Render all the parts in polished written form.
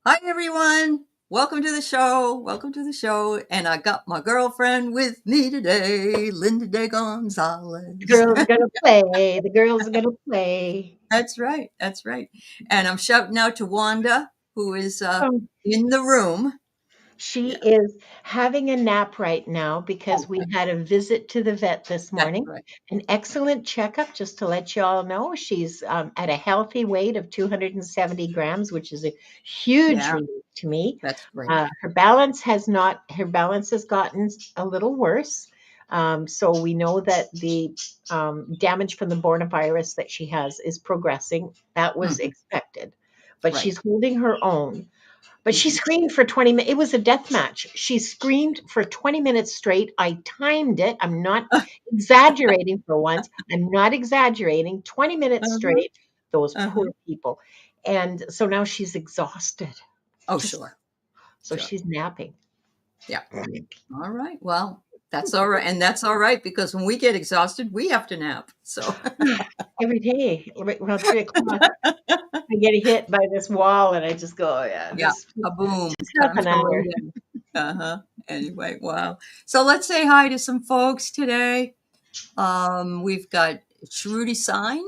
Hi, everyone. Welcome to the show. Welcome to the show. And I got my girlfriend with me today, Linda The DeGonzalez. girls are gonna play. The girls are gonna play. That's right. That's right. And I'm shouting out to Wanda, who is Oh, in the room. she Yeah, is having a nap right now because we okay. had a visit to the vet this That's morning. right. An excellent checkup, just to let you all know. She's at a healthy weight of 270 grams, which is a huge Yeah, relief to me. that's great. Her balance has gotten a little worse. So we know that the damage from the Bornavirus that she has is progressing. That was Mhm. expected, but Right. she's holding her own. But she Mhm. screamed for 20 minutes. It was a death match. She screamed for 20 minutes straight. I timed it. I'm not exaggerating for once. I'm not exaggerating. 20 minutes Uh-huh. straight. Those Uh-huh. poor people. And so now she's exhausted. Oh, Just sure. so Sure. she's napping. Yeah. All right. Well, that's all right. And that's all right because when we get exhausted, we have to nap. So, Every day, around 3 o'clock, I get hit by this wall and I just go, oh, yeah, yeah. Kaboom. just half Time an to hour. load in. Uh-huh. Anyway, wow. So let's say hi to some folks today. We've got Shruti Sign.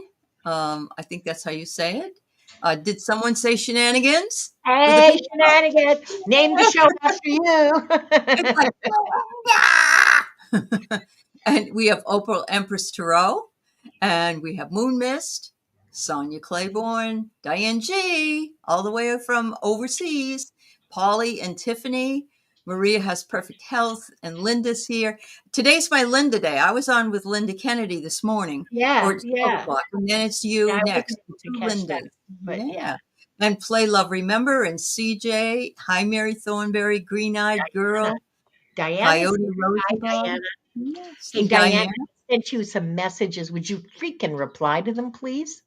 I think that's how you say it. Did someone say shenanigans? Do the Hey, people know? Shenanigans, name the show after It's you. like, "Yeah!" And we have Opal Empress Tarot, and we have Moon Mist, Sonia Claiborne, Diane G, all the way from overseas, Polly and Tiffany. Maria has perfect health, and Linda's here. Today's my Linda day. I was on with Linda Kennedy this morning, or Yeah, it's 12 yeah. o'clock, and then it's Yeah, you I wasn't next. able to Two catch that, Lindas. but yeah. Yeah. And Play Love Remember, and CJ. Hi, Mary Thornberry, Green Eyed Diana. Girl. Diana's Coyote here. Hi, Rosenbaum. Diana. Yes, Hey, and Diana, Diane. I sent you some messages. Would you freaking reply to them, please?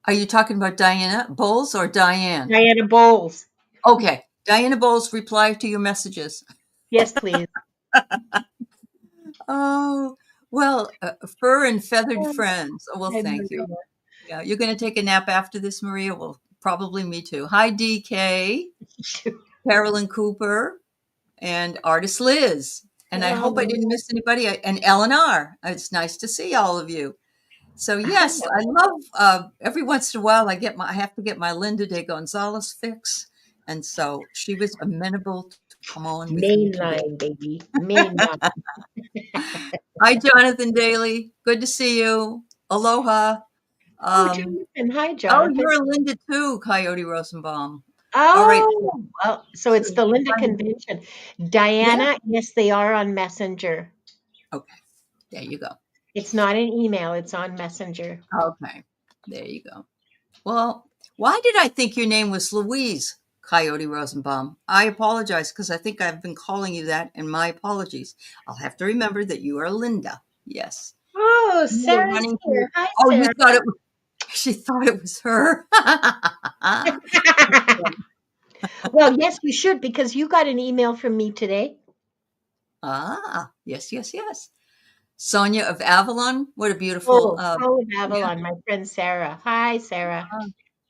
Are you talking about Diana Bowles or Diane? Diana Bowles. Okay. Diana Bowles, reply to your messages. Yes, please. Oh, well, fur and feathered Oh, friends. Oh, well, hi, thank you. Maria. Yeah, you're going to take a nap after this, Maria? Well, probably me too. Hi, DK, Carolyn Cooper, and artist Liz. And I hope I Oh, didn't miss anybody. And Eleanor. It's nice to see all of you. So yes, I hello. love every once in a while I have to get my Linda de Gonzalez fix. And so she was amenable to come on with me today. Mainline, baby. Mainline. Hi, Jonathan Daly. Good to see you. Aloha. Oh, Um, Jonathan. Hi, oh, Jonathan. you're a Linda too, Coyote Rosenbaum. All right. Oh, well, so it's So, the Linda hi. convention. Yeah. Diana, yes, they are on Messenger. Okay. There you go. It's not an email, it's on Messenger. Okay. There you go. Well, why did I think your name was Louise Coyote Rosenbaum? I apologize because I think I've been calling you that, and my apologies. I'll have to remember that you are Linda. Yes. Oh, You were Sarah's running through. here. Hi, Oh, you Sarah. thought it was, she thought it was her. Well, yes, you should because you got an email from me today. Ah, yes, yes, yes. Sonia of Avalon. What a beautiful, Oh, Paul of yeah. Avalon, my friend Sarah. Hi, Sarah.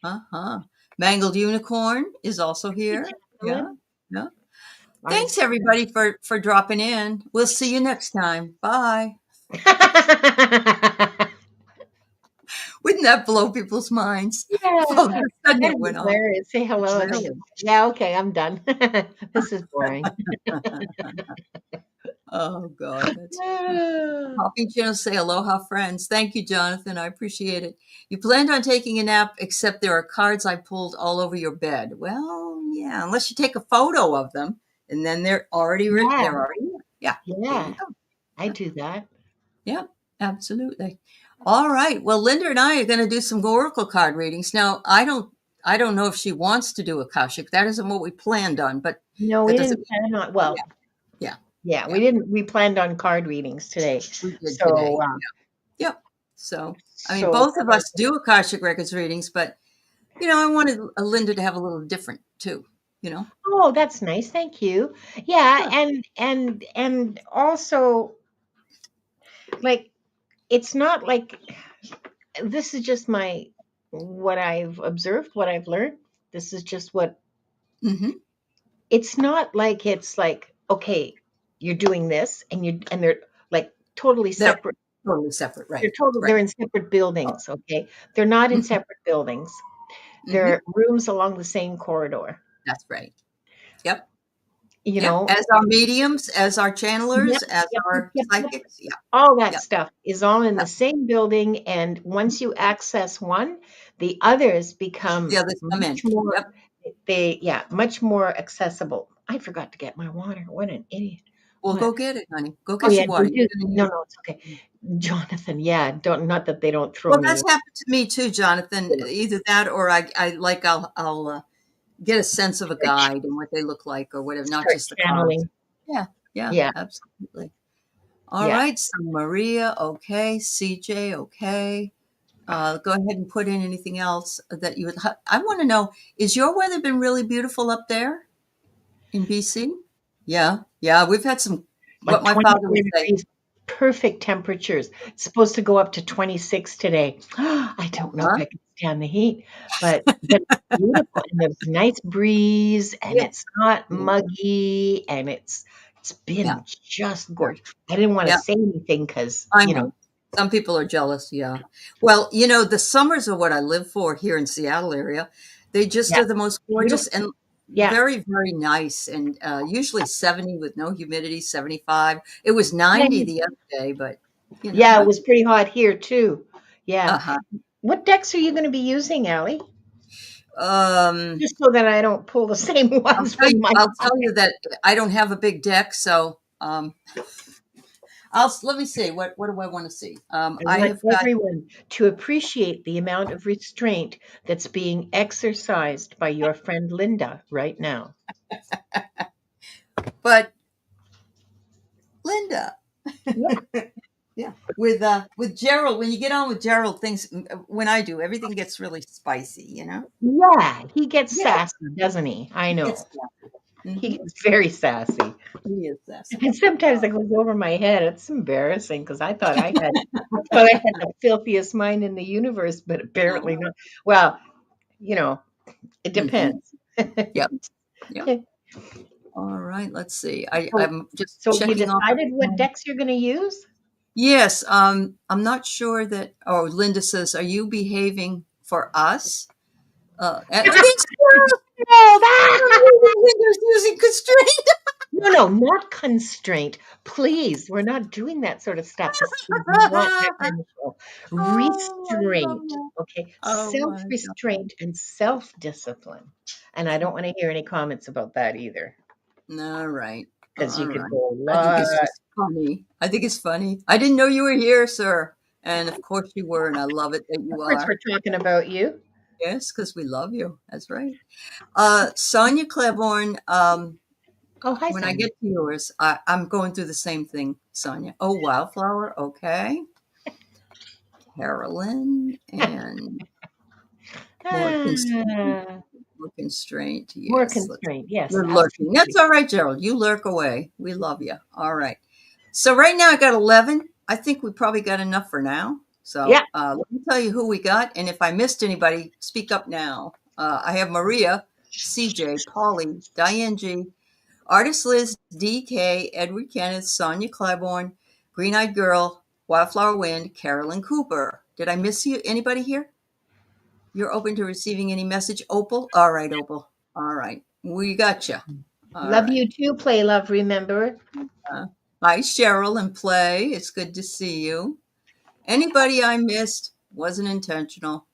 Uh-huh. Mangled Unicorn is also Hey, here. Yeah. Jacqueline. Yeah. I'm Thanks Sarah. everybody for dropping in. We'll see you next time. Bye. Wouldn't that blow people's minds? Yeah, All of a sudden that it is went off. hilarious. Say hello and then go, Really? yeah, okay, I'm done. This is boring. Oh God, that's Poppy Channel say aloha friends. Thank you, Jonathan. I appreciate it. You planned on taking a nap, except there are cards I pulled all over your bed. Well, yeah, unless you take a photo of them, and then they're already Yeah, they're already there. Yeah, there you yeah, go. I Yeah, do that. yeah, absolutely. All right. Well, Linda and I are going to do some oracle card readings. Now, I don't know if she wants to do akashic. That isn't what we planned on, but No, that we doesn't. didn't plan on, Yeah, well, yeah, yeah, yeah. we didn't, we planned on card readings today. We did So, today. Yep. So, I mean, so both of us do akashic records readings, but I wanted Linda to have a little different too. You know. oh, that's nice. Thank you. Yeah, Sure. and also like it's not like this is just my what I've observed, what I've learned. This is just what Mm-hmm. It's not like it's like, okay, you're doing this and they're like totally They're separate. totally separate. They're Right. total Right. they're in separate buildings, okay? They're not in Mm-hmm. separate buildings. Mm-hmm. They're rooms along the same corridor, That's right. Yep. you Yeah. know? As our mediums, as our Yep, channelers, as yep, yep, our yep, yep. psychics. Yeah. All that Yep. stuff is all in the Yep. same building, and once you access one, the others The become others come much in. more Yep. much more accessible. I forgot to get my water. What an idiot. Well, What? go get it, honey. Go Oh get yeah, your water. they You're do. gonna No, need no, it's okay. it. Jonathan, yeah, don't not that they don't throw Well, me. that's happened to me too, Jonathan. Either that or I like I'll get a sense of a guide and what they look like or whatever, not Start just the cards. channeling. Yeah, yeah, Yeah, absolutely. All yeah. right, so Maria, okay, CJ, okay. Go ahead and put in anything else that you would. I want to know: is your weather been really beautiful up there in BC? Yeah, yeah. We've had some. What Like my father 24 would say. degrees, perfect temperatures. It's supposed to go up to 26 today. I don't know if Huh? I can stand the heat, but it's beautiful and there's a nice breeze and Yeah, it's not yeah, muggy and it's yeah, been just yeah. gorgeous. I didn't want to Yeah. say anything because, I know. Some people are jealous, yeah. Well, the summers are what I live for here in Seattle area. They just yeah, are the most gorgeous beautiful. and Yeah. very, very nice and usually 70 with no humidity, 75. It was Yeah, 90 the other day, but yeah, it not was pretty hot here too. Yeah. uh-huh. What decks are you going to be using, Allie? Um, Just so that I don't pull the same ones from my. I'll tell you that I don't have a big deck, so let me see. What do I want to see? I I want have got everyone to appreciate the amount of restraint that's being exercised by your friend Linda right now. but Linda. Yeah. Yeah. With Gerald, when you get on with Gerald, things when I do, everything gets really spicy, you know? Yeah, he gets Yeah. sassy, doesn't he? I It's know. He hmm gets very sassy. he is sassy. And sometimes it goes over my head. It's embarrassing because I thought I had the filthiest mind in the universe, but apparently Uh, not. Well, you know, it hmm depends. Yep. Yep. All right. Let's see. So, I'm just so have you checking off. decided what decks you're going to use? Yes. I'm not sure that. Oh, Linda says, "Are you behaving for us?" Against her. Linda's using constraint. No, no, not constraint. Please, we're not doing that sort of stuff. This is not that kind of show. Oh, I love Restraint, that. okay? Oh my God. Self-restraint and self-discipline. And I don't want to hear any comments about that either, All right. because All you could right. go a I think lot. it's just funny. I think it's funny. I didn't know you were here, sir. And of course you were, and I love it that Of you course, are. we're talking about you. Yes, because we love you. That's right. Sonia Claiborne, Oh, hi, when I Sonia. get to yours, I'm going through the same thing, Sonia. Oh, Wildflower, okay. Carolyn and more constraint. Ah, More constraint. more Yes, constraint. Yes, you're lurking. That's absolutely. all right, Gerald. You lurk away. We love you. All right. So right now I got 11. I think we probably got enough for now. Yeah. So let me tell you who we got. And if I missed anybody, speak up now. I have Maria, CJ, Polly, Diane G, Artist Liz, DK, Edward Kenneth, Sonia Claiborne, Green Eyed Girl, Wildflower Wind, Carolyn Cooper. Did I miss you? Anybody here? You're open to receiving any message, Opal? All right, Opal. All right. We got you. All Love right. you too, Play Love, remember? Uh, Hi, Cheryl and Play. It's good to see you. Anybody I missed wasn't intentional.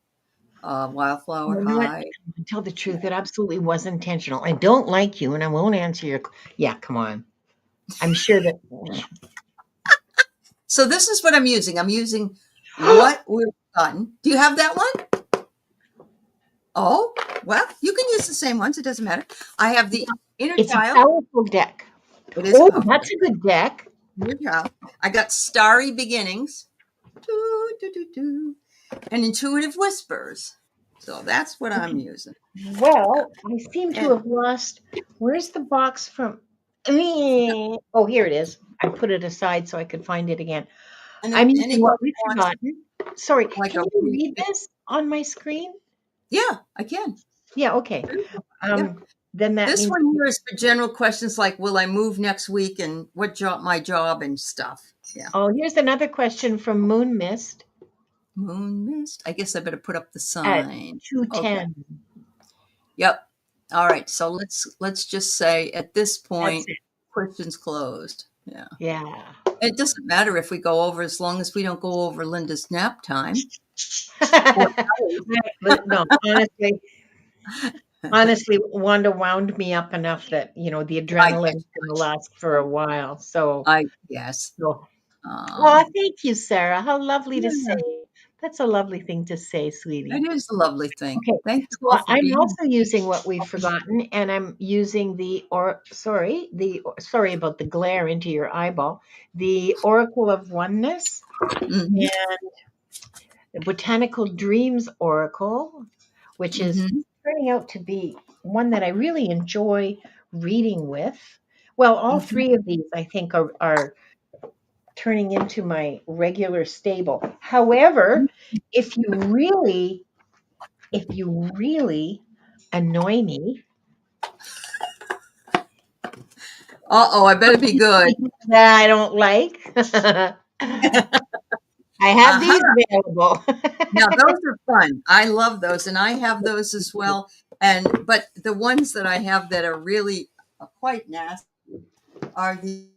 Wildflower, You know what? hi. To tell the truth, it absolutely was intentional. I don't like you and I won't answer your. Yeah, come on. I'm sure that. So this is what I'm using. I'm using what we've gotten. Do you have that one? Oh, well, you can use the same ones. It doesn't matter. I have the Inner It's a Child. powerful deck. It is a Oh, powerful that's deck. a good deck. Inner Child. I got Starry Beginnings. Doo, doo, doo, doo, and Intuitive Whispers. So that's what I'm Okay. using. Well, I seem to And, have lost. Where's the box from? Oh, here it is. I put it aside so I could find it again. and if I'm using what anybody we've wants forgotten. Sorry, like can a you read this on my screen? yeah, I can. Yeah, okay. Yeah. Um, then that This means. one here is for general questions like, will I move next week and what job, my job and stuff. Yeah. Oh, here's another question from Moon Mist Moon mist. I guess I better put up the at sign. Okay. 2:10. Yep. All right. So let's just say at this That's point, it. questions closed. Yeah. Yeah. It doesn't matter if we go over as long as we don't go over Linda's nap time. No, honestly, Wanda wound me up enough that, the I adrenaline's going to last for a while. So, I guess. so. Uh, Oh, thank you, Sarah. How lovely to say. yeah, That's a lovely thing to say, sweetie. it is a lovely thing. Okay, Thank you all so for I'm being also using what we've forgotten, and I'm using sorry about the glare into your eyeball, the Oracle of Oneness here. and the Botanical Dreams Oracle, which is Hmm. turning out to be one that I really enjoy reading with. Well, all Hmm. three of these I think are turning into my regular stable. However, if you really annoy me, Uh-oh, I better be good. that I don't like, I have Uh-huh. these available. Now those are fun. I love those, and I have those as well. But the ones that I have that are really quite nasty are the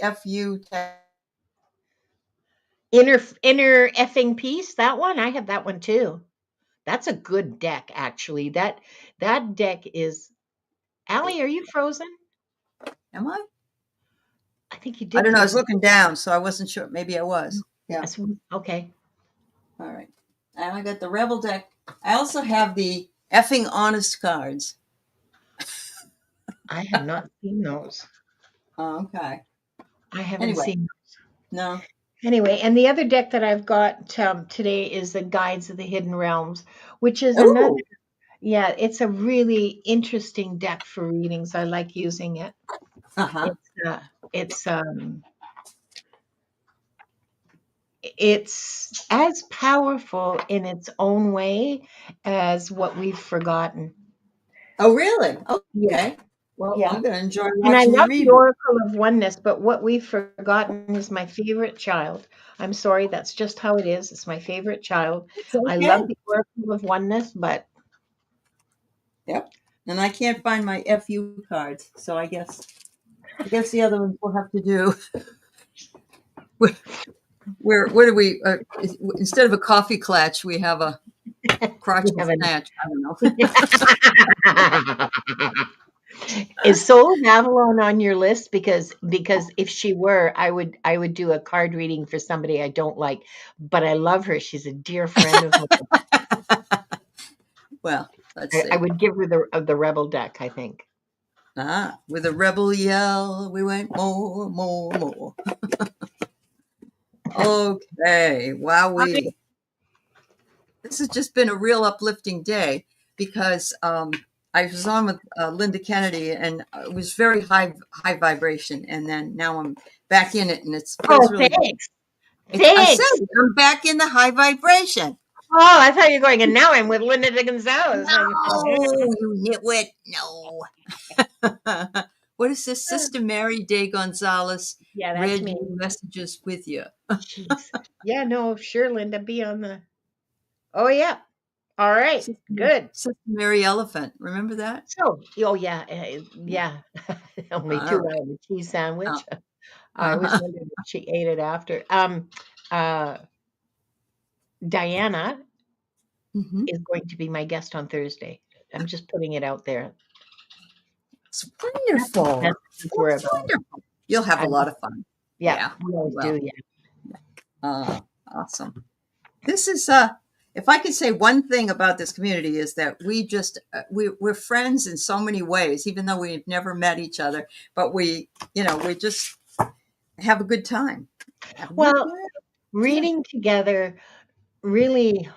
FU tag. Inner effing peace, that one, I have that one too. That's a good deck, actually. That deck is. Allie, are you frozen? Am I? I think you I did don't know. I for. was looking down, so I wasn't sure. Maybe I was. Yeah. Yes. Okay. All right. And I got the Rebel deck. I also have the effing honest cards. I have not seen those. Oh, okay. I haven't Anyway, seen. no. Anyway, and the other deck that I've got today is the Guides of the Hidden Realms, which is another. Oh. Yeah, it's a really interesting deck for readings. I like using it. Uh-huh. It's it's as powerful in its own way as what we've forgotten. Oh, really? Yeah, Okay. Well, yeah. I'm going to enjoy And I watching you love the read. Oracle of Oneness, but what we've forgotten is my favorite child. I'm sorry, that's just how it is. It's my favorite child. It's I love okay. the Oracle of Oneness, but Yep. And I can't find my FU cards, so I guess the other ones we'll have to do. What do we? Instead of a coffee clutch, we have a we crotchety haven't. snatch. I don't know. Is Soul of Avalon on your list? Because if she were, I would do a card reading for somebody I don't like, but I love her. She's a dear friend of mine. Well, let's I see. would give her the Rebel deck, I think. With a rebel yell, we went more, more, more. Okay, wowee. This has just been a real uplifting day because I was on with Linda Kennedy and it was very high vibration, and then now I'm back in it, and it feels Oh, really good. thanks. I said Thanks. I'm back in the high vibration. Oh, I thought you were going, and now I'm with Linda DeGonzalez. No, you nitwit. No. What is this? Sister Mary DeGonzalez Yeah, that's read me. your messages with you. Jeez. Yeah, no, sure, Linda, be on the. Oh, yeah. All right. Good. Sister Mary Elephant. Remember that? So, oh, yeah. Yeah. Only All 2 right. hour cheese sandwich. I always Uh-huh. wondered if she ate it after. Uh, Diana Hmm. is going to be my guest on Thursday. I'm just putting it out there. It's wonderful. That's what we're That's about. wonderful. You'll have a lot of fun. Yeah, Yeah. we always Well, do. Yeah. awesome. This is if I could say one thing about this community is that we just we're friends in so many ways, even though we've never met each other, but we just have a good time. Have a good Well, time. Yeah. reading together really,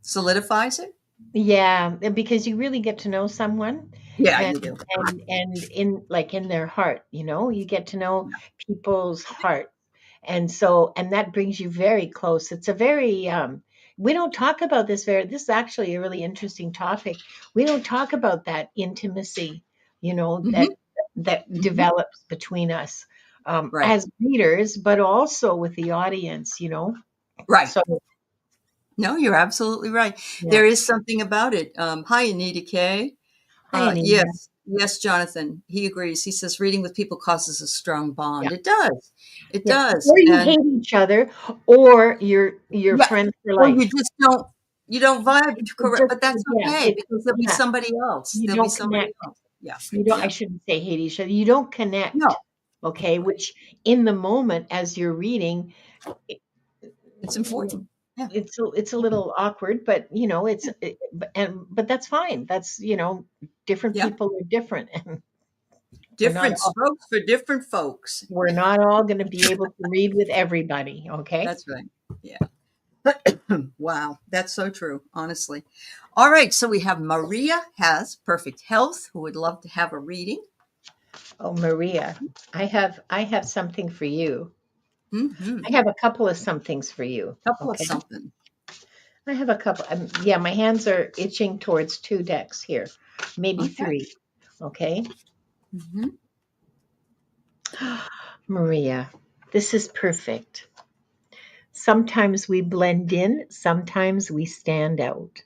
Solidifies it. yeah, because you really get to know someone, Yeah, and you do. in their heart, you get to know people's heart, and that brings you very close. It's a very we don't talk about this very, this is actually a really interesting topic. We don't talk about that intimacy, Hmm. that Hmm. develops between us, Right. as readers, but also with the audience. Right. So, No, you're absolutely right. yeah. There is something about it. Hi, Anita K. Hi, Anita. Yes, yes, Jonathan. He agrees. He says reading with people causes a strong Yeah. bond. It does. It Yeah. does. Or you And hate each other, or you're right. friends for Or you life. just don't vibe It correct, just, but that's yeah, okay it, because there'll be yeah, somebody else. you There'll be don't somebody connect. else. Yeah. You don't, I Yeah. shouldn't say hate each other. You don't connect. No. Okay. Right. Which in the moment as you're reading, it- It's important. Yeah. it's a little awkward, but but that's fine. That's, different Yeah. people are different, and we're not Different all, strokes for different folks. we're not all going to be able to read with everybody. Okay. That's right. Yeah. Wow, that's so true, honestly. All right, so we have Maria has perfect health who would love to have a reading. Oh, Maria, I have something for you. Mm-hmm. I have a couple of somethings for you. Couple of Okay. something. I have a couple. Yeah, my hands are itching towards two decks here, maybe Okay. three. Okay. Mm-hmm. Maria, this is perfect. Sometimes we blend in, sometimes we stand out.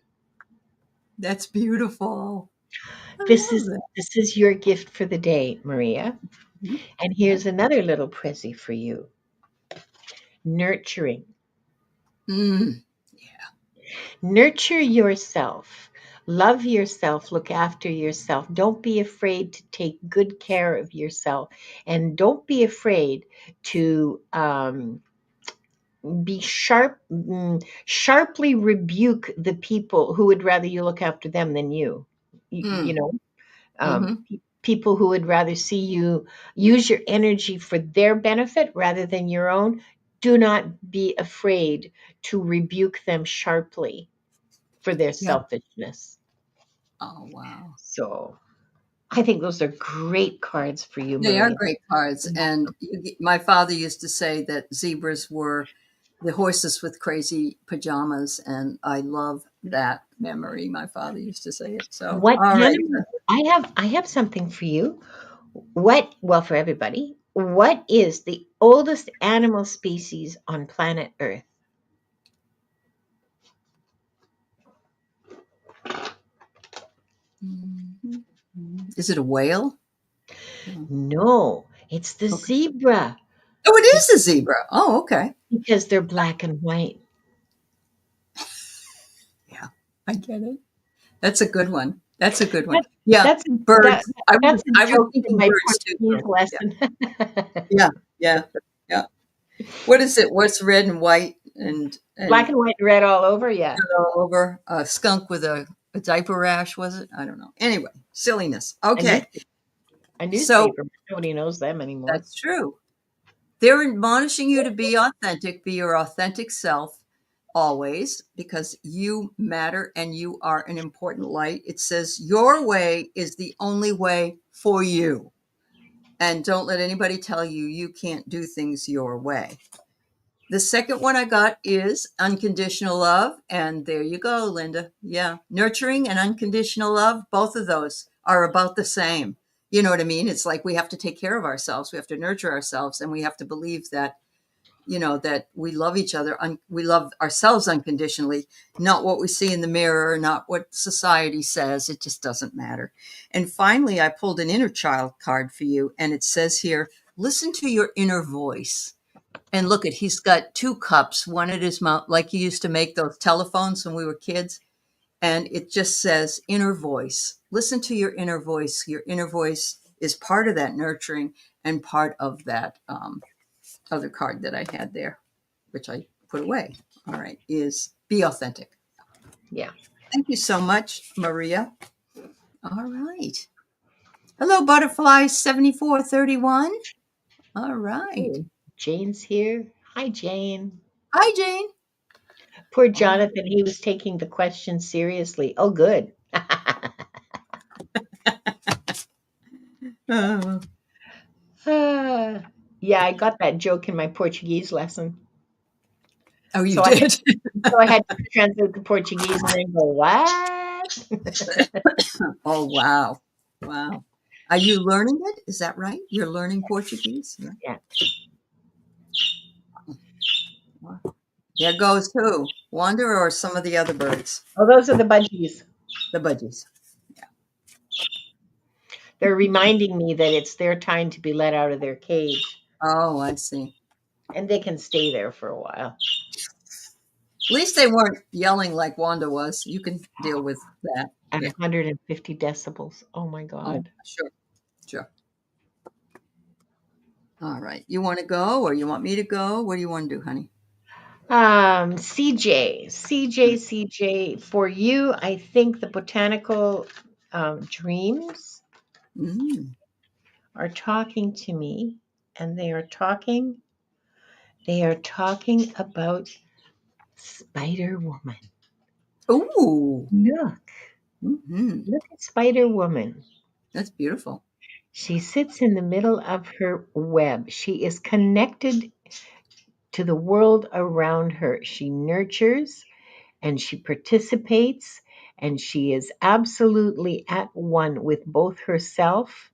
That's beautiful. I This love is that. this is your gift for the day, Maria. Mhm. And Yeah. here's another little prezi for you. Nurturing. Mm. Nurture yourself. Love yourself. Look after yourself. Don't be afraid to take good care of yourself. And don't be afraid to be sharply rebuke the people who would rather you look after them than you. You Mm. know, Mm-hmm. people who would rather see you use your energy for their benefit rather than your own. Do not be afraid to rebuke them sharply for their Yeah. selfishness. Oh, wow. So I think those are great cards for you, They are Maria. great cards. And my father used to say that zebras were the horses with crazy pajamas. And I love that memory. My father used to say it. So, What all right. animal? I have something for you. Well, for everybody, what is the oldest animal species on planet Earth? Mhm. Is it a whale? No. No, it's the Okay. zebra. Oh, it Be- is a zebra. Oh, okay. because they're black and white. Yeah, I get it. That's a good one. That's a good one. That, Yeah, that's that birds. that's a I was joke from thinking my birds too. Portuguese So yeah, lesson. yeah, yeah, yeah. What is it? What's red and white Black and and white and red all over. Yeah, all over? A skunk with a diaper rash, was it? I don't know. Anyway, silliness. a, Okay, news, a so newspaper. Nobody knows them anymore. that's true. They're admonishing you to be authentic, be your authentic self always, because you matter and you are an important light. It says your way is the only way for you. And don't let anybody tell you you can't do things your way. The second one I got is unconditional love. And there you go, Linda. Yeah. Nurturing and unconditional love, both of those are about the same. You know what I mean? It's like we have to take care of ourselves. We have to nurture ourselves and we have to believe that, that we love each other. We love ourselves unconditionally, not what we see in the mirror, not what society says. It just doesn't matter. And finally, I pulled an inner child card for you. And it says here, listen to your inner voice. And look at, he's got two cups, one at his mouth, like he used to make those telephones when we were kids. And it just says inner voice. Listen to your inner voice. Your inner voice is part of that nurturing and part of that other card that I had there, which I put away. All right, is be authentic. Yeah. Thank you so much, Maria. All right. Hello, Butterfly 7431. All right. Oh, Jane's here. Hi, Jane. Hi, Jane. Poor Oh, Jonathan. He was taking the question seriously. Oh, good. uh, Ah, yeah, I got that joke in my Portuguese lesson. Oh, you So I had did? so I had to translate the Portuguese and then go, what? Oh, wow. Wow. Are you learning it? Is that right? You're learning Portuguese? Yeah. Yeah. Wow. There goes who? Wanda or some of the other birds? Oh, those are the budgies. The budgies. They're reminding me that it's their time to be let out of their cage, Oh, I see. and they can stay there for a while. At least they weren't yelling like Wanda was. You can deal with that. At Yeah. 150 decibels. Oh my Oh, God. sure. Sure. All right. You want to go or you want me to go? What do you want to do, honey? CJ, for you, I think the botanical dreams Mm. are talking to me, and they are talking about Spider Woman. Ooh. Look, Hmm. look at Spider Woman. That's beautiful. She sits in the middle of her web. She is connected to the world around her. She nurtures and she participates, and she is absolutely at one with both herself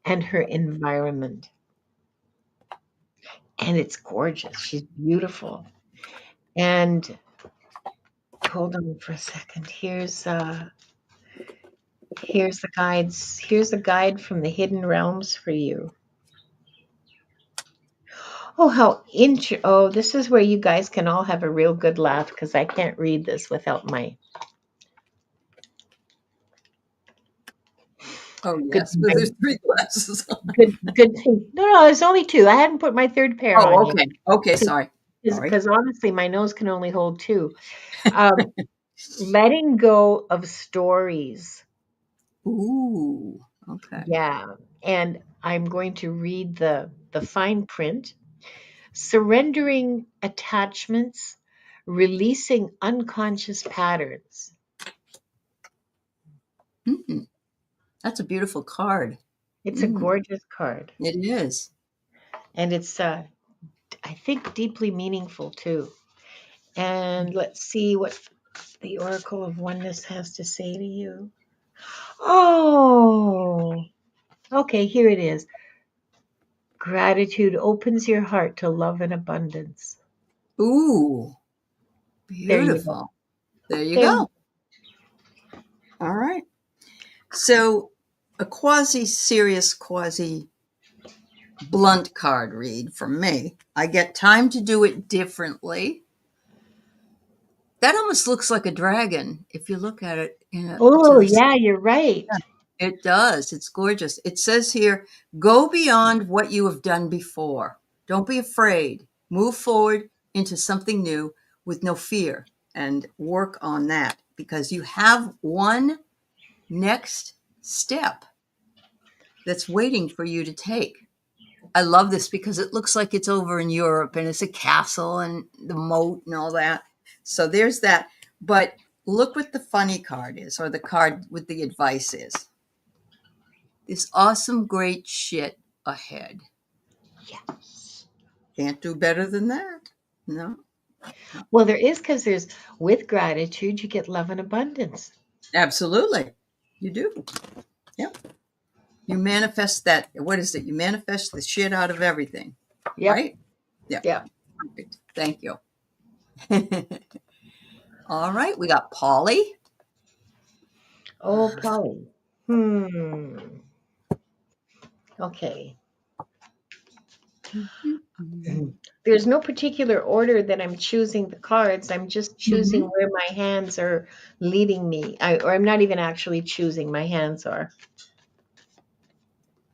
and her environment. And it's gorgeous. She's beautiful. And hold on for a second. Here's the guides. Here's a guide from the hidden realms for you. Oh, oh, this is where you guys can all have a real good laugh because I can't read this without my Oh, good yes. But there's three glasses on. good thing. No, there's only two. I hadn't put my third pair on Oh, yet okay. Okay. Sorry. Sorry. because honestly, my nose can only hold two. Um, letting go of stories. Ooh. Okay. Yeah, and I'm going to read the fine print. Surrendering attachments, releasing unconscious patterns. Hmm. That's a beautiful card. It's a Hmm. gorgeous card, It is. and it's I think deeply meaningful too. And let's see what the Oracle of Oneness has to say to you. Oh, okay, here it is. Gratitude opens your heart to love and abundance. Ooh. There you go. Beautiful. There you There. go. All right. So, a quasi serious, quasi blunt card read from me. I get time to do it differently. That almost looks like a dragon if you look at it to Oh, the yeah, you're right. yeah, it does. It's gorgeous. It says here, go beyond what you have done before. Don't be afraid. Move forward into something new with no fear and work on that because you have one next step that's waiting for you to take. I love this because it looks like it's over in Europe and it's a castle and the moat and all that. So there's that. But look what the funny card is, or the card with the advice is. This awesome, great shit ahead. Yes. Can't do better than that. No, no. Well, there is because there's with gratitude, you get love and abundance. Absolutely. You do. Yep. You manifest that. What is it? You manifest the shit out of everything, Yep. right? Yeah. Yep. Perfect. Thank you. All right. We got Polly. Oh, Polly. Hmm. Okay. There's no particular order that I'm choosing the cards. I'm just choosing Mhm. where my hands are leading me. Or I'm not even actually choosing. My hands are.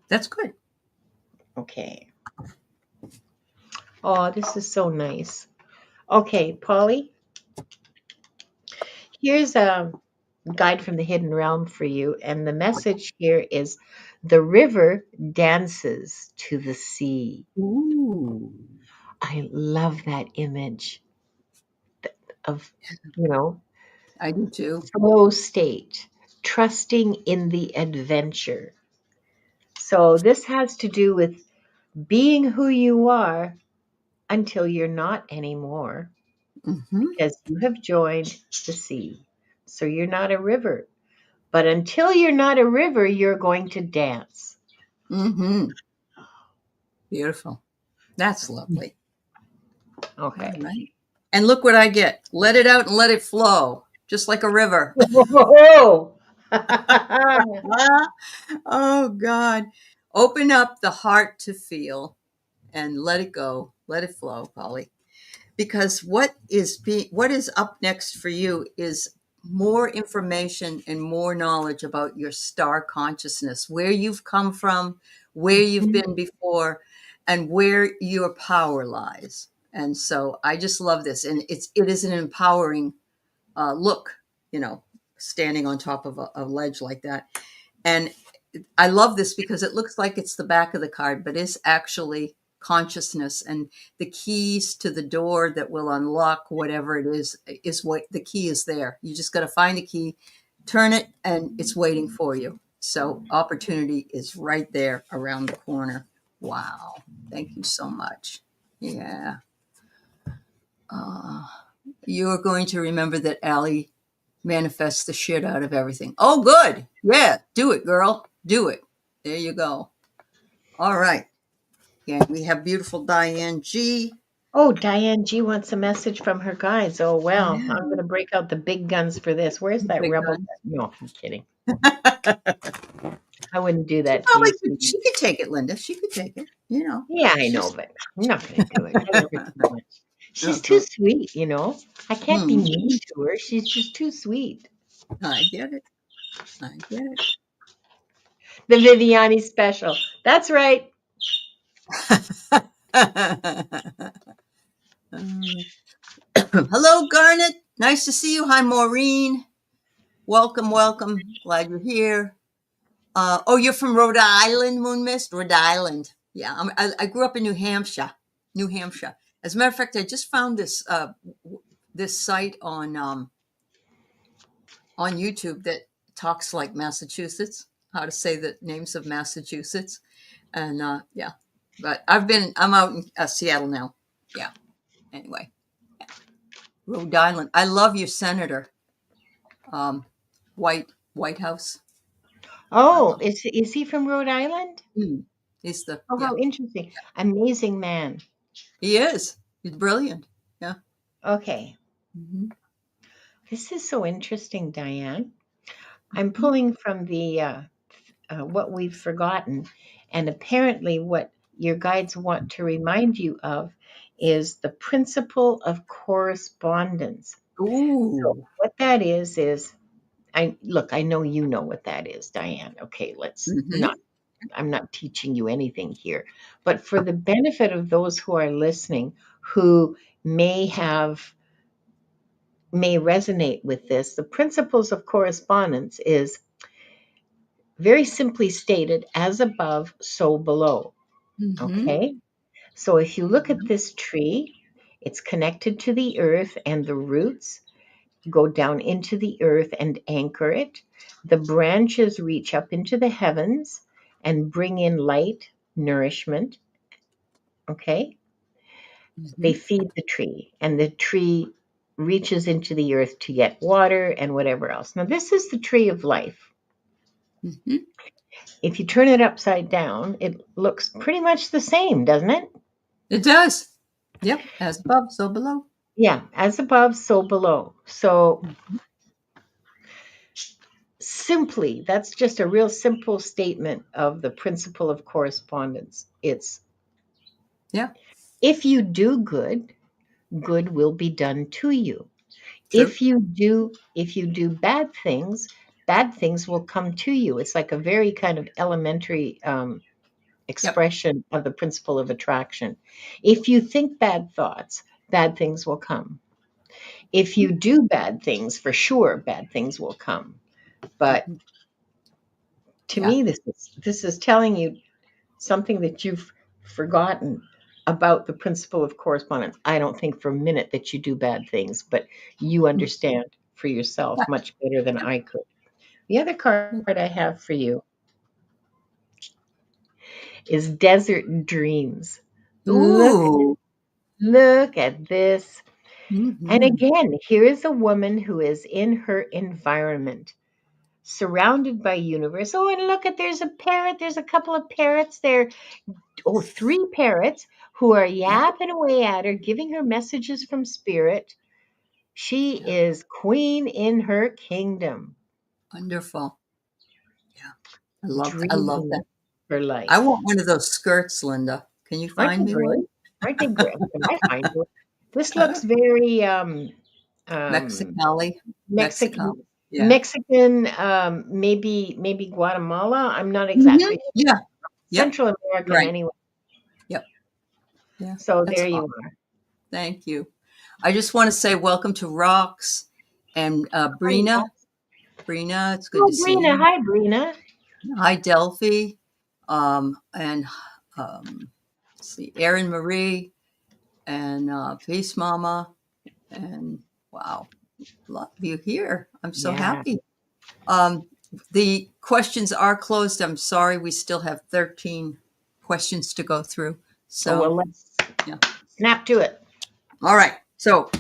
That's good. Okay. Oh, this is so nice. Okay, Polly, here's a guide from the hidden realm for you. And the message here is the river dances to the sea. Ooh. I love that image of, you know, I do too. flow state, trusting in the adventure. So this has to do with being who you are until you're not anymore. Mm-hmm. because you have joined the sea. So you're not a river. But until you're not a river, you're going to dance. Mm-hmm. Beautiful. That's lovely. All Okay. right. And look what I get. Let it out and let it flow, just like a river. Whoa! Oh, God. Open up the heart to feel and let it go. Let it flow, Polly. Because what is up next for you is more information and more knowledge about your star consciousness, where you've come from, where you've been before, and where your power lies. And so I just love this, and it is an empowering look, you know, standing on top of a ledge like that. And I love this because it looks like it's the back of the card, but it's actually consciousness, and the keys to the door that will unlock whatever it is what the key is there. You just got to find the key, turn it, and it's waiting for you. So opportunity is right there around the corner. Wow. Thank you so much. Yeah. Uh, you're going to remember that Aley manifests the shit out of everything. Oh, good. Yeah. Do it, girl. Do it. There you go. All right. And we have beautiful Diane G. Oh, Diane G wants a message from her guides. Oh, well, Yeah. I'm going to break out the big guns for this. Where's that Big rebel? gun. No, I'm kidding. I wouldn't do She that to you, probably could, sweetie. she could take it, Linda. She could take it. You know, Yeah, I know, she's. but I'm not going to do it. I love her too much. She's too Uh-huh. sweet, you know. I can't be Hmm. mean to her. She's just too sweet. I get it. I get The Viviani special. That's right. it. Hello, Garnet. Nice to see you. Hi, Maureen. Welcome, welcome. Glad you're here. Oh, you're from Rhode Island, Moon Mist? Rhode Island. Yeah, I grew up in New Hampshire. New Hampshire. As a matter of fact, I just found this site on YouTube that talks like Massachusetts, how to say the names of Massachusetts, and yeah. But I'm out in Seattle now. Yeah. Anyway, Rhode Island. I love your senator, um, White House. I Oh, love. is he from Rhode Island? He's the Oh, yeah. how interesting. Amazing man. He is. He's brilliant. Yeah. Okay. Hmm. This is so interesting, Diane. I'm Hmm. pulling from the what we've forgotten, and apparently, what your guides want to remind you of is the principle of correspondence. So, Ooh. what that is I look. I know you know what that is, Diane. Okay, let's not. Hmm. I'm not teaching you anything here, but for the benefit of those who are listening, who may have may resonate with this, the principles of correspondence is very simply stated as above, so below. Hmm. Okay? So if you look at this tree, it's connected to the earth, and the roots go down into the earth and anchor it. The branches reach up into the heavens and bring in light, nourishment. Okay? They Hmm. feed the tree, and the tree reaches into the earth to get water and whatever else. Now, this is the tree of life. Hmm. If you turn it upside down, it looks pretty much the same, doesn't it? It does. Yep. As above, so below. Yeah, as above, so below. So simply, that's just a real simple statement of the principle of correspondence. It's Yeah. if you do good, good will be done to you. True. If you do bad things will come to you. It's like a very kind of elementary Yep. expression of the principle of attraction. If you think bad thoughts, bad things will come. If you do bad things, for sure, bad things will come. But Mhm. to Yeah. me, this is telling you something that you've forgotten about the principle of correspondence. I don't think for a minute that you do bad things, but you Mm. understand for yourself Yeah. much better than Yep. I could. The other card I have for you is Desert Dreams. Look, Ooh. look at this. And Mm-hmm. again, here is a woman who is in her environment, surrounded by universe. Oh, and look at there's a parrot. There's a couple of parrots there. Oh, three parrots who are Yeah. yapping away at her, giving her messages from spirit. She Yeah. is queen in her kingdom, Wonderful. Yeah. I love that. dreaming her I life. want one of those skirts, Linda. Can you Aren't find they me great? one? Aren't they great? Can I find you? This looks very um Mexicali. Mexican, Mexicali. Yeah. maybe Guatemala. I'm not Hmm. exactly Yeah. Yep. Central American Right. anyway. Yep. Yeah. So That's there you awesome. are. Thank you. I just want to say welcome to Rox and Oh, yeah. Brina. Brina, it's good Oh, to see Brina. you. Hi, Brina. Hi, Delphi. And let's see, Erin Marie and Peace Mama. And wow, love you here. I'm so Yeah. happy. Um, the questions are closed. I'm sorry. We still have 13 questions to go through. Oh well, So, let's yeah. snap to it. All right. So,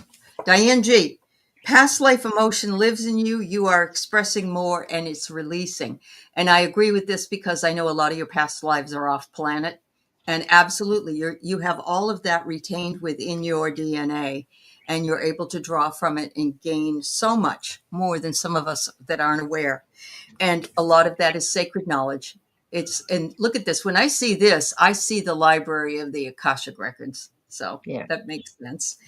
Diane G. Past life emotion lives in you. You are expressing more and it's releasing. And I agree with this because I know a lot of your past lives are off planet. And absolutely, you have all of that retained within your DNA and you're able to draw from it and gain so much more than some of us that aren't aware. And a lot of that is sacred knowledge. It's and look at this. When I see this, I see the library of the akashic records. So Yeah. that makes sense.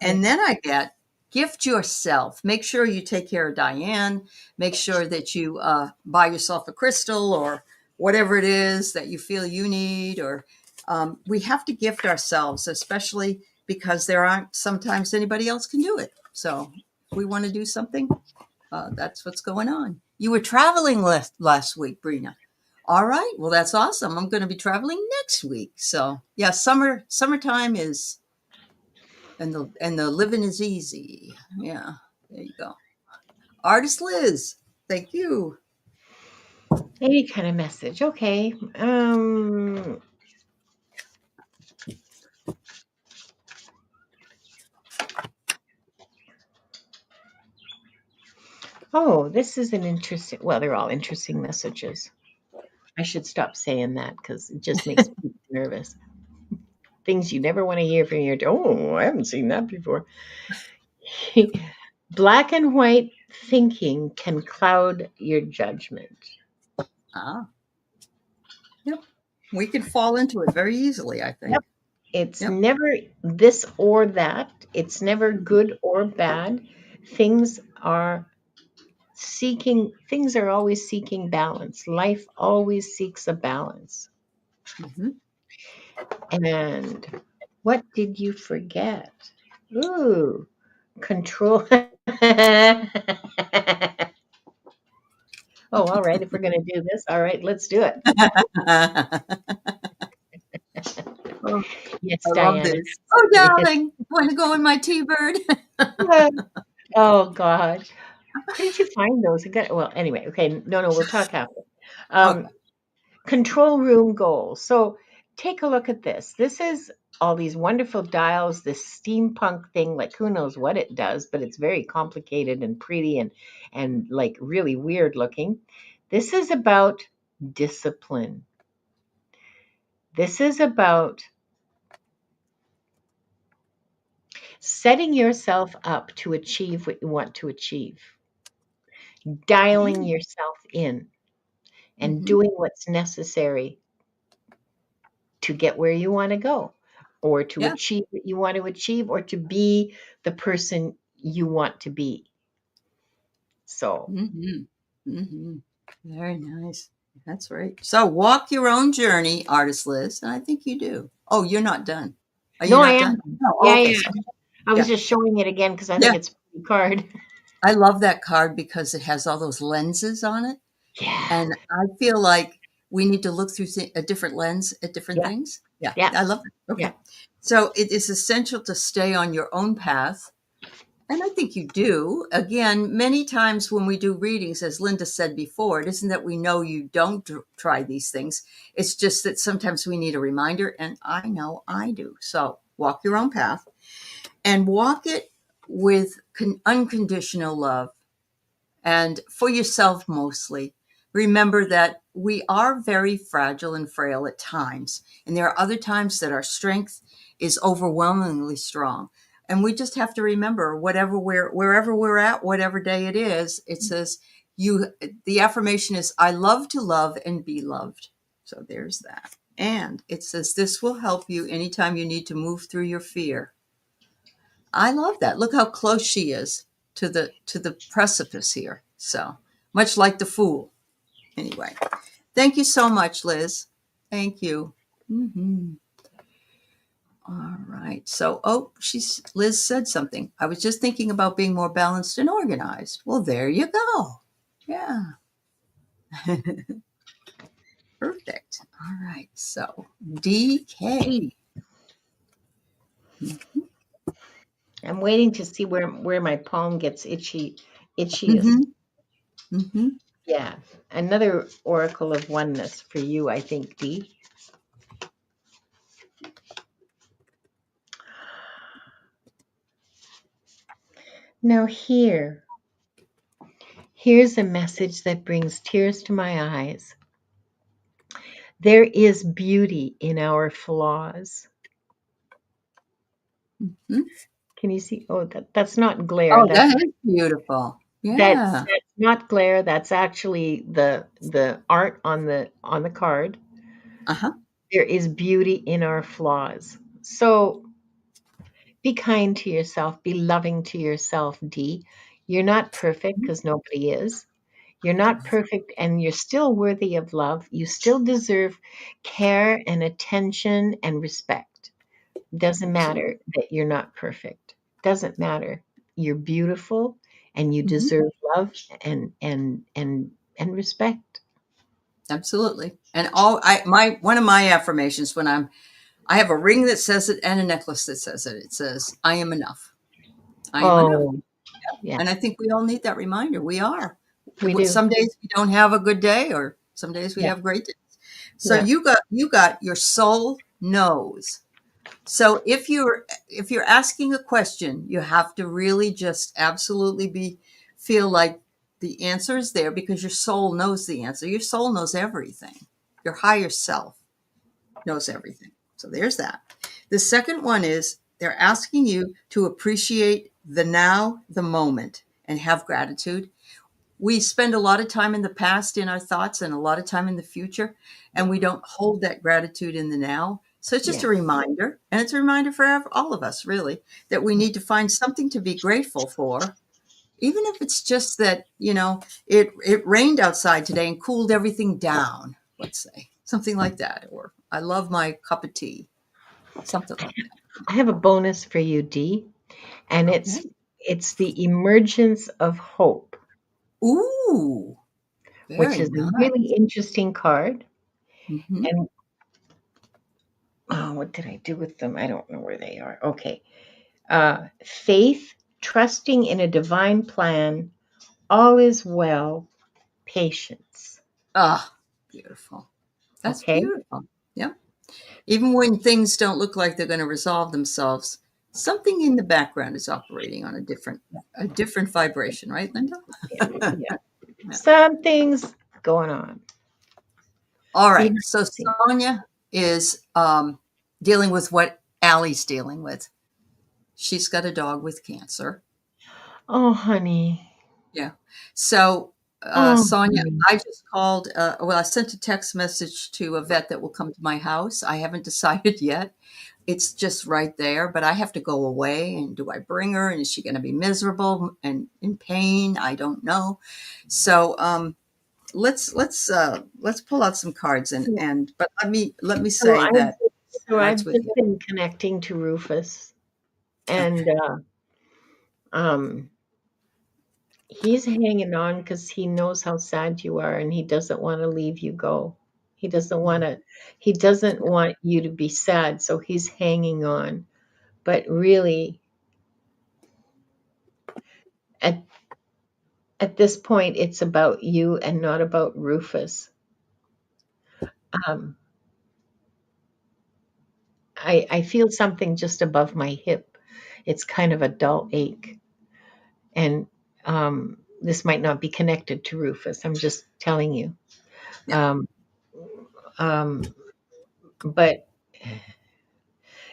Yeah. And then I get gift yourself. Make sure you take care of Diane. Make sure that you buy yourself a crystal or whatever it is that you feel you need. Or we have to gift ourselves, especially because there aren't sometimes anybody else can do it. So if we want to do something, that's what's going on. You were traveling last week, Brina. All right. Well, that's awesome. I'm going to be traveling next week. So yeah, summertime is and the living is easy. Yeah. There you go. Artist Liz. Thank you. Any kind of message. Okay. Oh, this is an interesting. Well, they're all interesting messages. I should stop saying that because it just makes me nervous. Things you never want to hear from your. Oh, I haven't seen that before. Black and white thinking can cloud your judgment. Ah, yep. We can fall into it very easily, I Yep. think. It's Yep. never this or that. It's never good or bad. Things are things are always seeking balance. Life always seeks a balance. Mm-hmm. And what did you forget? Ooh, control. Oh, all right. If we're going to do this, all right, let's do it. Oh, Yes, I love Diana. this. Oh, Yes. darling, want to go in my T-bird? Oh, God. Where did you find those? Well, anyway, okay. No, no, we'll talk after. Um, Okay. control room goals. So take a look at this. This is all these wonderful dials, this steampunk thing, like who knows what it does, but it's very complicated and pretty and like really weird looking. This is about discipline. This is about setting yourself up to achieve what you want to achieve, dialing yourself in and Mm-hmm. doing what's necessary to get where you want to go or to Yeah. achieve what you want to achieve or to be the person you want to be. So, Mm-hmm. Mm-hmm. Very nice. That's right. So walk your own journey, artist Liz, and I think you do. Oh, you're not done. Are you no, I not done? am. No. Oh, Yeah, okay. yeah. Sorry. I was Yeah. just showing it again because I think Yeah. it's a pretty card. I love that card because it has all those lenses on it. Yeah, And I feel like we need to look through a different lens at different yeah, things. Yeah. yeah, I love it. yeah, Okay. So it is essential to stay on your own path. And I think you do. Again, many times when we do readings, as Linda said before, it isn't that we know you don't try these things. It's just that sometimes we need a reminder, and I know I do. So walk your own path. and walk it with unconditional love, and for yourself mostly. Remember that we are very fragile and frail at times, and there are other times that our strength is overwhelmingly strong. And we just have to remember, wherever we're at, whatever day it is, it says you. The affirmation is, "I love to love and be loved." So there's that. And it says this will help you anytime you need to move through your fear. I love that. Look how close she is to the precipice here. So much like the fool. Anyway, thank you so much, Liz. Thank you. Mm-hmm. All right. So, Liz said something. I was just thinking about being more balanced and organized. Well, there you go. Yeah. Perfect. All right. So, DK. I'm waiting to see where my palm gets itchiest. Mm-hmm. Mm-hmm. Yeah, another oracle of oneness for you, I think, Dee. Now here's a message that brings tears to my eyes. There is beauty in our flaws. Mm-hmm. Can you see? Oh, that's not glare. Oh, that is beautiful. That's Yeah. not glare. That's actually the art on the card. Uh-huh. There is beauty in our flaws. So be kind to yourself. Be loving to yourself, Dee. You're not perfect because nobody is. You're not perfect and you're still worthy of love. You still deserve care and attention and respect. Doesn't Absolutely. matter that you're not perfect. Doesn't matter. You're beautiful and you Mm-hmm. deserve love and respect. Absolutely. And all I my one of my affirmations when I have a ring that says it and a necklace that says it. It says, "I am enough. I am enough." Oh, yeah, And I think we all need that reminder. We are. we do. Some days we don't have a good day, or some days we Yeah, have great days. So yeah. you got your soul knows. So if you're asking a question, you have to really just absolutely be feel like the answer is there because your soul knows the answer. Your soul knows everything. Your higher self knows everything. So there's that. The second one is they're asking you to appreciate the now, the moment, and have gratitude. We spend a lot of time in the past in our thoughts and a lot of time in the future, and we don't hold that gratitude in the now. So it's just a Yes. reminder, and it's a reminder for all of us, really, that we need to find something to be grateful for, even if it's just that it rained outside today and cooled everything down. Let's say something like that, or I love my cup of tea, something like I have a bonus for you, Dee, and that. Okay. it's the emergence of hope, Ooh, which very is a nice. really interesting card. Mm-hmm. And oh, what did I do with them? I don't know where they are. Okay. Faith, trusting in a divine plan, all is well, patience. Ah, beautiful. That's Okay. beautiful. Yep. Even when things don't look like they're going to resolve themselves, something in the background is operating on a different vibration, right, Linda? Yeah. Yeah. Yeah. Something's going on All right. behind So the scenes. Sonia is dealing with what Allie's dealing with. She's got a dog with cancer. Oh, honey. Yeah. So, Oh, Sonia, honey. I just called. I sent a text message to a vet that will come to my house. I haven't decided yet. It's just right there, but I have to go away. And do I bring her? And is she going to be miserable and in pain? I don't know. So, let's pull out some cards and but let me So say I've that so hearts I've with just you. been connecting to Rufus, and Okay. um, he's hanging on because he knows how sad you are, and he doesn't want to leave you go. He doesn't want to. He doesn't want you to be sad, so he's hanging on. But really, at at this point, it's about you and not about Rufus. Um, I feel something just above my hip. it's kind of a dull ache. And this might not be connected to Rufus. I'm just telling you. Yeah. Um, um, but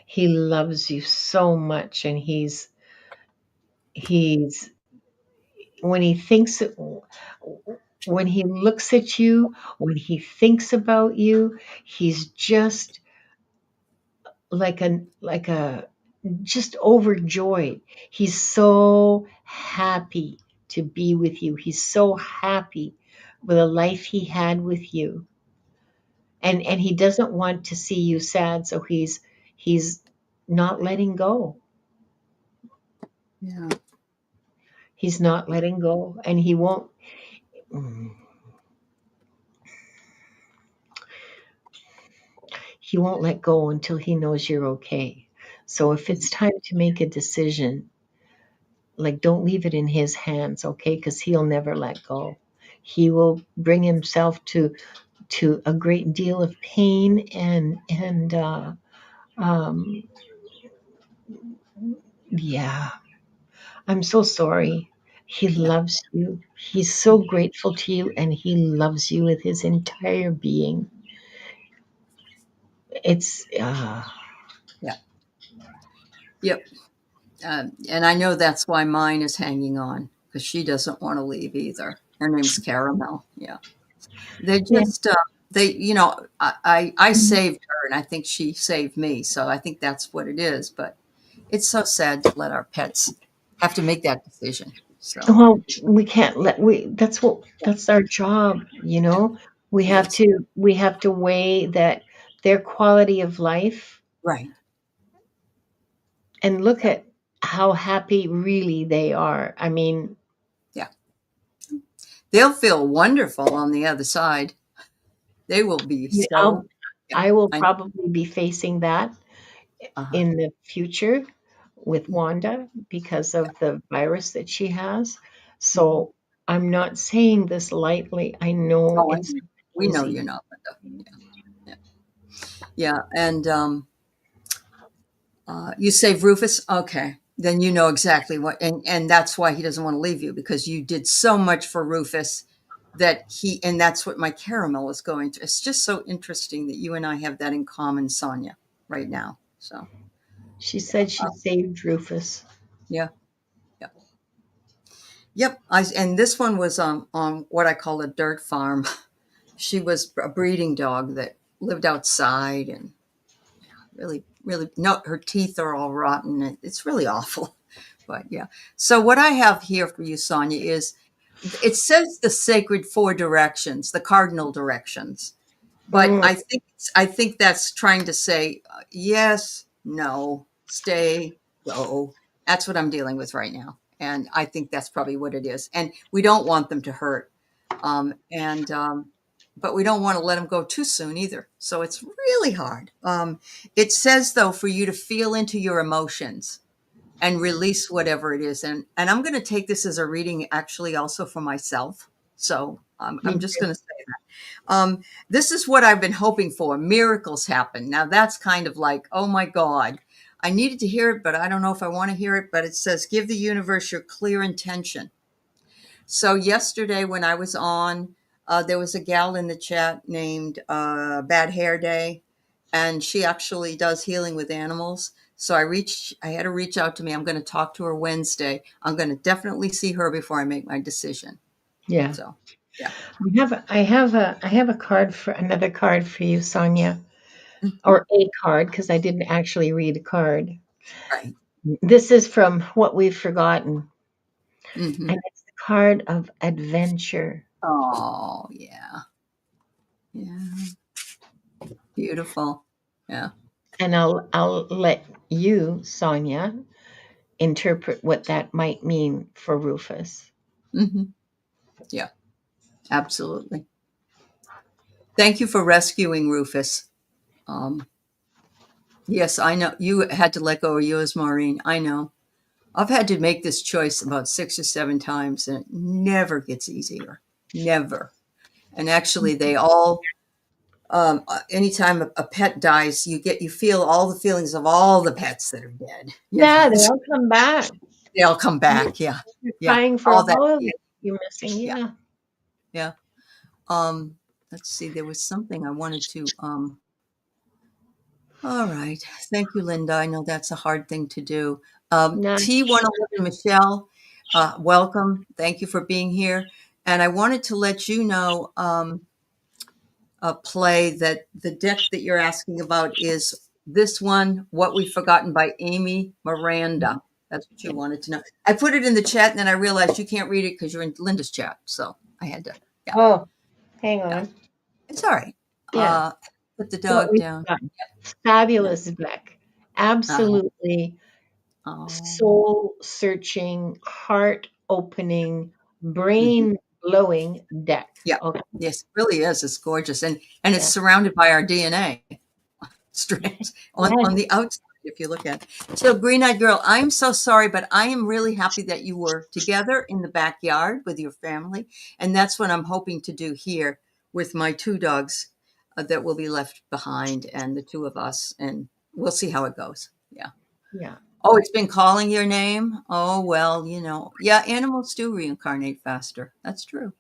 he loves you so much, and he's when he thinks when he looks at you, when he thinks about you, he's just like a just overjoyed. He's so happy to be with you. He's so happy with the life he had with you. And he doesn't want to see you sad, so he's not letting go. Yeah. He's not letting go, and he won't let go until he knows you're okay. So if it's time to make a decision, like, don't leave it in his hands, okay? Because he'll never let go. He will bring himself to a great deal of pain, and um, yeah, I'm so sorry. He Yeah. loves you. He's so grateful to you, and he loves you with his entire being. It's Yeah. Yep. And I know that's why mine is hanging on, because she doesn't want to leave either. Her name's Caramel. Yeah. They yeah. just, they, I saved her and I think she saved me. So I think that's what it is. But it's so sad to let our pets have to make that decision. So, Well, we can't let we. yeah, That's our job. yeah, We it have is. to weigh that their quality of life Right. and look Yeah. at how happy really they are. I mean, Yeah. They'll feel wonderful on the other side. They will be I'll so, yeah, I will I know. probably be facing that Uh-huh. in the future with Mhm. Wanda because Yeah. of the virus that she has. Mhm. So I'm not saying this lightly. I know Oh, I it's know. not We know easy. you're not, Linda. Yeah. Yeah. And you save Rufus? Okay. Then you know exactly what, and that's why he doesn't want to leave you, because you did so much for Rufus and that's what my caramel is going to. It's just so interesting that you and I have that in common, Sonia, right now. So, She yeah. said she saved Rufus. Yeah. Yeah. Yep. And this one was on what I call a dirt farm. She was a breeding dog that lived outside and really, really, no, her teeth are all rotten. It's really awful. But yeah. So what I have here for you, Sonia, is it says the sacred four directions, the cardinal directions. But Mm, I think that's trying to say yes, no, stay, go. That's what I'm dealing with right now, and I think that's probably what it is. And we don't want them to hurt, and but we don't want to let them go too soon either. So it's really hard. It says though for you to feel into your emotions and release whatever it is. And I'm going to take this as a reading actually also for myself. So I'm me just too. going to say that. This is what I've been hoping for. Miracles happen. Now that's kind of like, oh my God, I needed to hear it, but I don't know if I want to hear it. But it says, give the universe your clear intention. So yesterday when I was on, there was a gal in the chat named Bad Hair Day, and she actually does healing with animals. So I had her reach out to me. I'm going to talk to her Wednesday. I'm going to definitely see her before I make my decision. Yeah. So, yeah. I have a card for another card for you, Sonia, Mhm. or a card because I didn't actually read a card. Right. This is from What We've Forgotten, Hmm. and it's the card of adventure. Oh, yeah. Yeah. Beautiful. Yeah. And I'll let you, Sonia, interpret what that might mean for Rufus. Hmm. Yeah. Absolutely. Thank you for rescuing Rufus. Um, yes, I know you had to let go of yours, Maureen. I know. I've had to make this choice about 6 or 7 times, and it never gets easier. Never. And actually, they all Anytime a pet dies, you feel all the feelings of all the pets that are dead. Yeah, they all come back. They all come You're back. Yeah, you're yeah, crying for all that. all of Yeah, it you're missing. yeah, Yeah. yeah. Let's see. There was something I wanted to. All right. Thank you, Linda. I know that's a hard thing to do. No. T111 Michelle, welcome. Thank you for being here. And I wanted to let you know, play that the deck that you're asking about is this one, What We've Forgotten by Amy Miranda. That's what you Yeah. wanted to know. I put it in the chat and then I realized you can't read it because you're in Linda's chat. So I had to, yeah, Oh, hang yeah. on. It's all right. Yeah. Put the What dog we've down. got. Yeah. Fabulous deck. Uh-huh. Absolutely Oh. soul searching, heart opening, Mhm. brain blowing deck. Yeah. Okay. Yes, it really is. It's gorgeous. And it's Yeah. surrounded by our DNA strands on Yes. the outside, if you look at it. So, Green Eyed Girl, I'm so sorry, but I am really happy that you were together in the backyard with your family. And that's what I'm hoping to do here with my two dogs that will be left behind and the two of us. And we'll see how it goes. Yeah. Yeah. Oh, it's been calling your name? Oh, well, yeah, animals do reincarnate faster. That's true.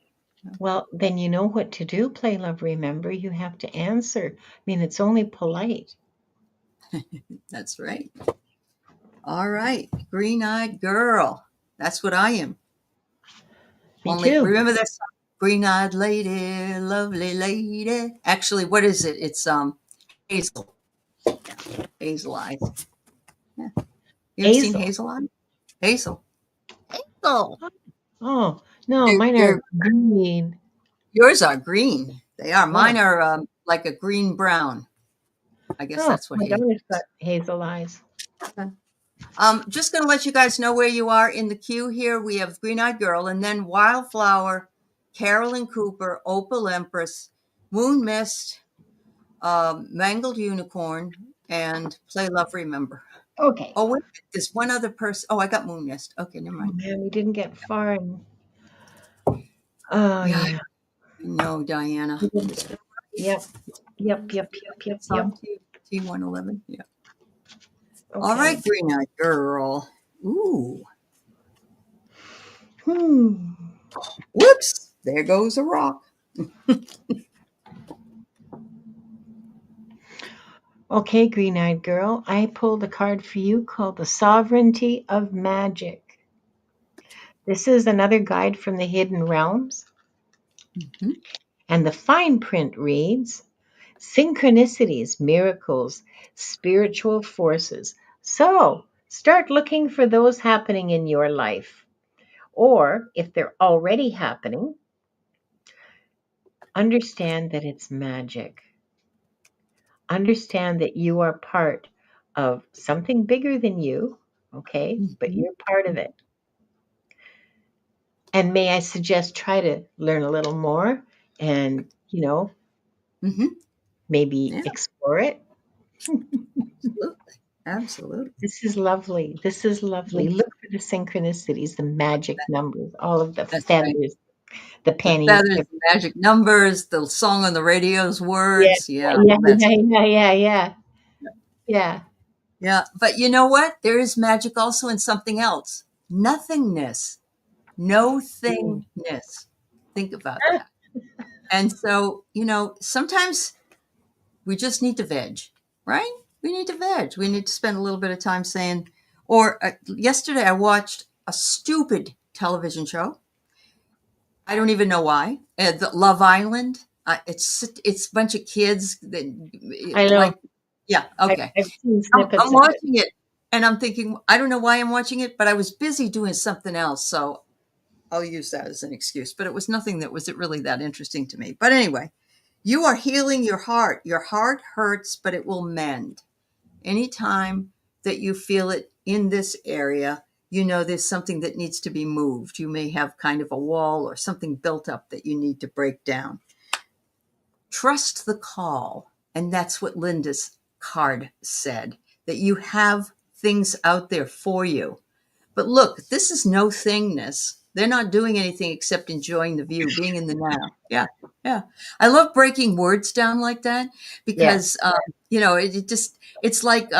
Well, then you know what to do, Play Love Remember. You have to answer. I mean, it's only polite. That's right. All right, green-eyed girl. That's what I am. Me Only too. remember that song, green-eyed lady, lovely lady. Actually, what is it? It's Hazel. Hazel eyes. Yeah. You ever seen Hazel. Hazel eyes? Hazel. Hazel. Oh, no, They're, mine are they're green. yours are green. They are. Mine Oh, are like a green brown. I guess oh, that's what my hazel daughter's got is. hazel eyes. Okay. Just going to let you guys know where you are in the queue here. We have Green Eyed Girl, and then Wildflower, Carolyn Cooper, Opal Empress, Moon Mist, Mangled Unicorn, and Play Love Remember. Okay. Oh, wait, there's one other person. Oh, I got Moon Mist. Okay, never Oh mind. man, we didn't get far. Oh Yeah, I yeah. know, Diana. We didn't. It's been Yep. Yep. Yep. Yep. Yep. a Yep. song T111. Yeah. All right, Okay. Green Eyed Girl. Ooh, Hmm. whoops. There goes a rock. Okay, green-eyed girl. I pulled a card for you called the Sovereignty of Magic. This is another guide from the Hidden Realms, Mhm. and the fine print reads synchronicities, miracles, spiritual forces. So start looking for those happening in your life. Or if they're already happening, understand that it's magic. Understand that you are part of something bigger than you, okay? But Mhm. you're part of it. And may I suggest try to learn a little more and, Mhm. maybe Yeah, explore it? absolutely. Absolutely. This is lovely. This is lovely. Yes, Look for the synchronicities, the magic numbers, all of the that's right. feathers, the The pennies. feathers, the magic numbers, the song on the radio's Yeah, words. Yeah, yeah, all that yeah, stuff. yeah, yeah, yeah. Yeah. Yeah. But you know what? There is magic also in something else. Nothingness. No Mm. thingness. Think about that. And so, sometimes we just need to veg, right? We need to veg. We need to spend a little bit of time saying, or yesterday I watched a stupid television show. I don't even know why. The Love Island. It's a bunch of kids that I know. like, yeah, I've, okay. I've seen I'm snippets of it. watching it, and I'm thinking I don't know why I'm watching it, but I was busy doing something else, so I'll use that as an excuse. But it was nothing that was really that interesting to me. But anyway, you are healing your heart. Your heart hurts, but it will mend. Anytime that you feel it in this area, there's something that needs to be moved. You may have kind of a wall or something built up that you need to break down. Trust the call. And that's what Linda's card said, that you have things out there for you. But look, this is no thingness. They're not doing anything except enjoying the view, being in the now. Yeah, yeah. I love breaking words down like that Yeah. because it just it's like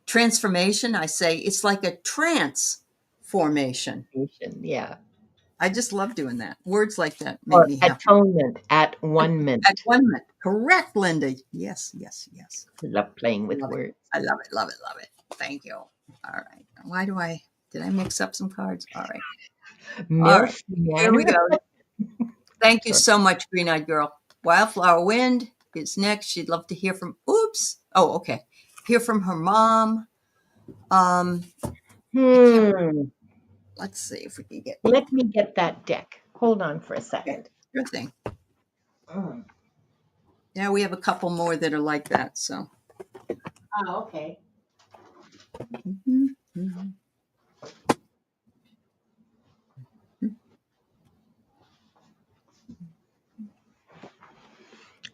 transformation. I say it's like a transformation. Yeah. I just love doing that. Words like that make Or me happy. atonement, at one At mint. one minute, correct, Linda. Yes, yes, yes. I love playing with Love it. words. I love it. Love it. Love it. Thank you. All right. Why do I? Did I mix up some cards? All right. All right. Milf Here we man. go. Thank you Sorry. so much, Green Eyed Girl. Wildflower Wind is next. She'd love to hear from. Oops. Oh, okay. Hear from her mom. I can't. Hmm. Let's see if we can get. Let me get that deck. Hold on for a Okay. second. Sure thing. Mm. Yeah, we have a couple more that are like that. So. Oh, okay. Mhm, mhm.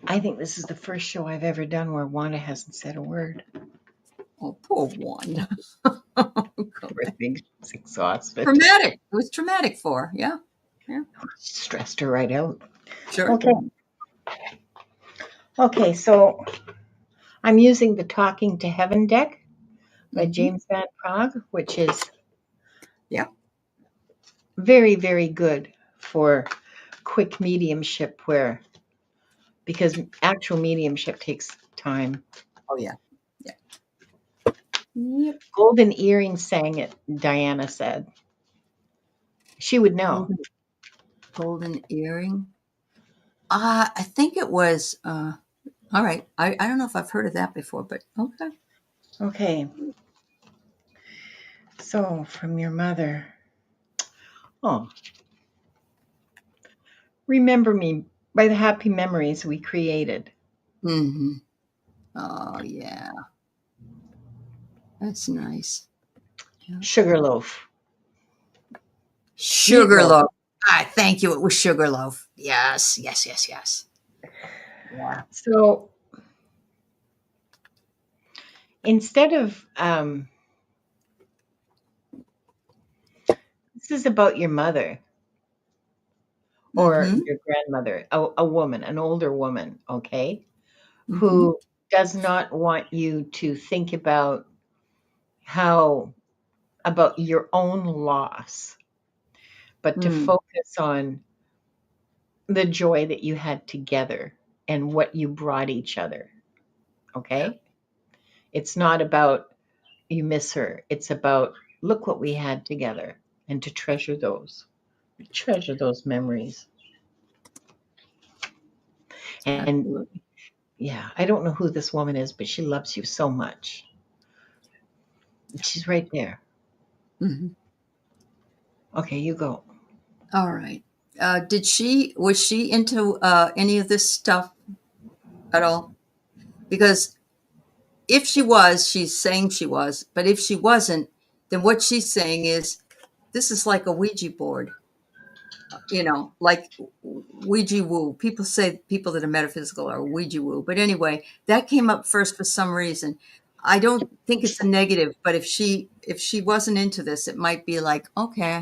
I think this is the first show I've ever done where Wanda hasn't said a word. Oh, poor Wanda. Poor thing, she's exhausted. Traumatic. It was traumatic for her. Yeah. Yeah. Stressed her right out. Sure. Okay. Okay, so I'm using the Talking to Heaven deck by Hmm. James Van Prague, which is Yeah. very, very good for quick mediumship because actual mediumship takes time. Oh, yeah. Yeah. Yep. Golden earring sang it, Diana said. She would know. Golden earring. I think it was. All right. I don't know if I've heard of that before, but okay. Okay, so from your mother. Oh, remember me by the happy memories we created. Hmm. Oh, yeah. That's nice. Yeah. Sugarloaf, meatloaf. Sugarloaf. Thank you. It was Sugarloaf. Yes. Yes. Yes. Yes. Yeah. So instead of, this is about your mother or Mm-hmm. your grandmother, a woman, an older woman, okay, Mm-hmm. who does not want you to think about how, about your own loss, but to Mm. focus on the joy that you had together and what you brought each other, okay? It's not about you miss her. It's about look what we had together and to treasure those memories. And Absolutely. yeah, I don't know who this woman is, but she loves you so much. She's right there. Hmm. Okay, you go. All right. Was she into any of this stuff at all? Because if she was, she's saying she was, but if she wasn't, then what she's saying is this is like a Ouija board, like Ouija woo. People say people that are metaphysical are Ouija woo. But anyway, that came up first for some reason. I don't think it's a negative, but if she wasn't into this, it might be like, okay, I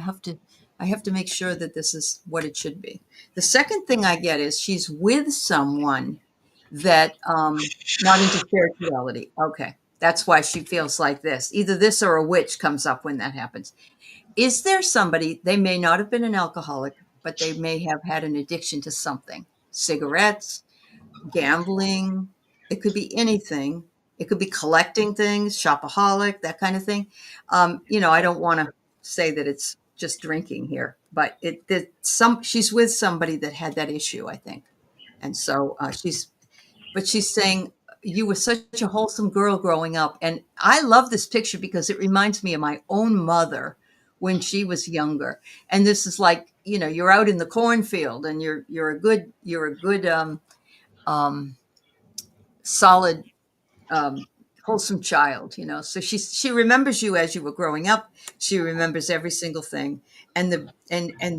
have to make sure that this is what it should be. The second thing I get is she's with someone that not into spirituality. Okay. That's why she feels like this. Either this or a witch comes up when that happens. Is there somebody, they may not have been an alcoholic, but they may have had an addiction to something? Cigarettes, gambling, it could be anything. It could be collecting things, shopaholic, that kind of thing. I don't want to say that it's just drinking here, but she's with somebody that had that issue, I think. And so she's saying you were such a wholesome girl growing up. And I love this picture because it reminds me of my own mother when she was younger. And this is like, you're out in the cornfield and you're a good solid wholesome child. So she remembers you as you were growing up. She remembers every single thing. And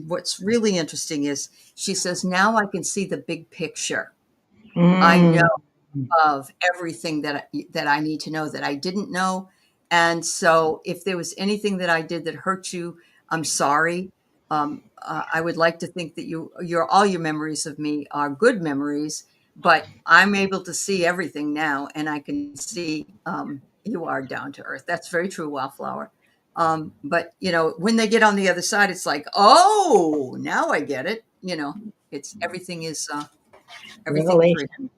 what's really interesting is she says, now I can see the big picture. I know Mm. of everything that I need to know that I didn't know. And so if there was anything that I did that hurt you, I'm sorry. I would like to think that your all your memories of me are good memories, but I'm able to see everything now, and I can see you are down to earth. That's very true, Wildflower. But when they get on the other side, it's like, oh, now I get it. It's everything is Revelation.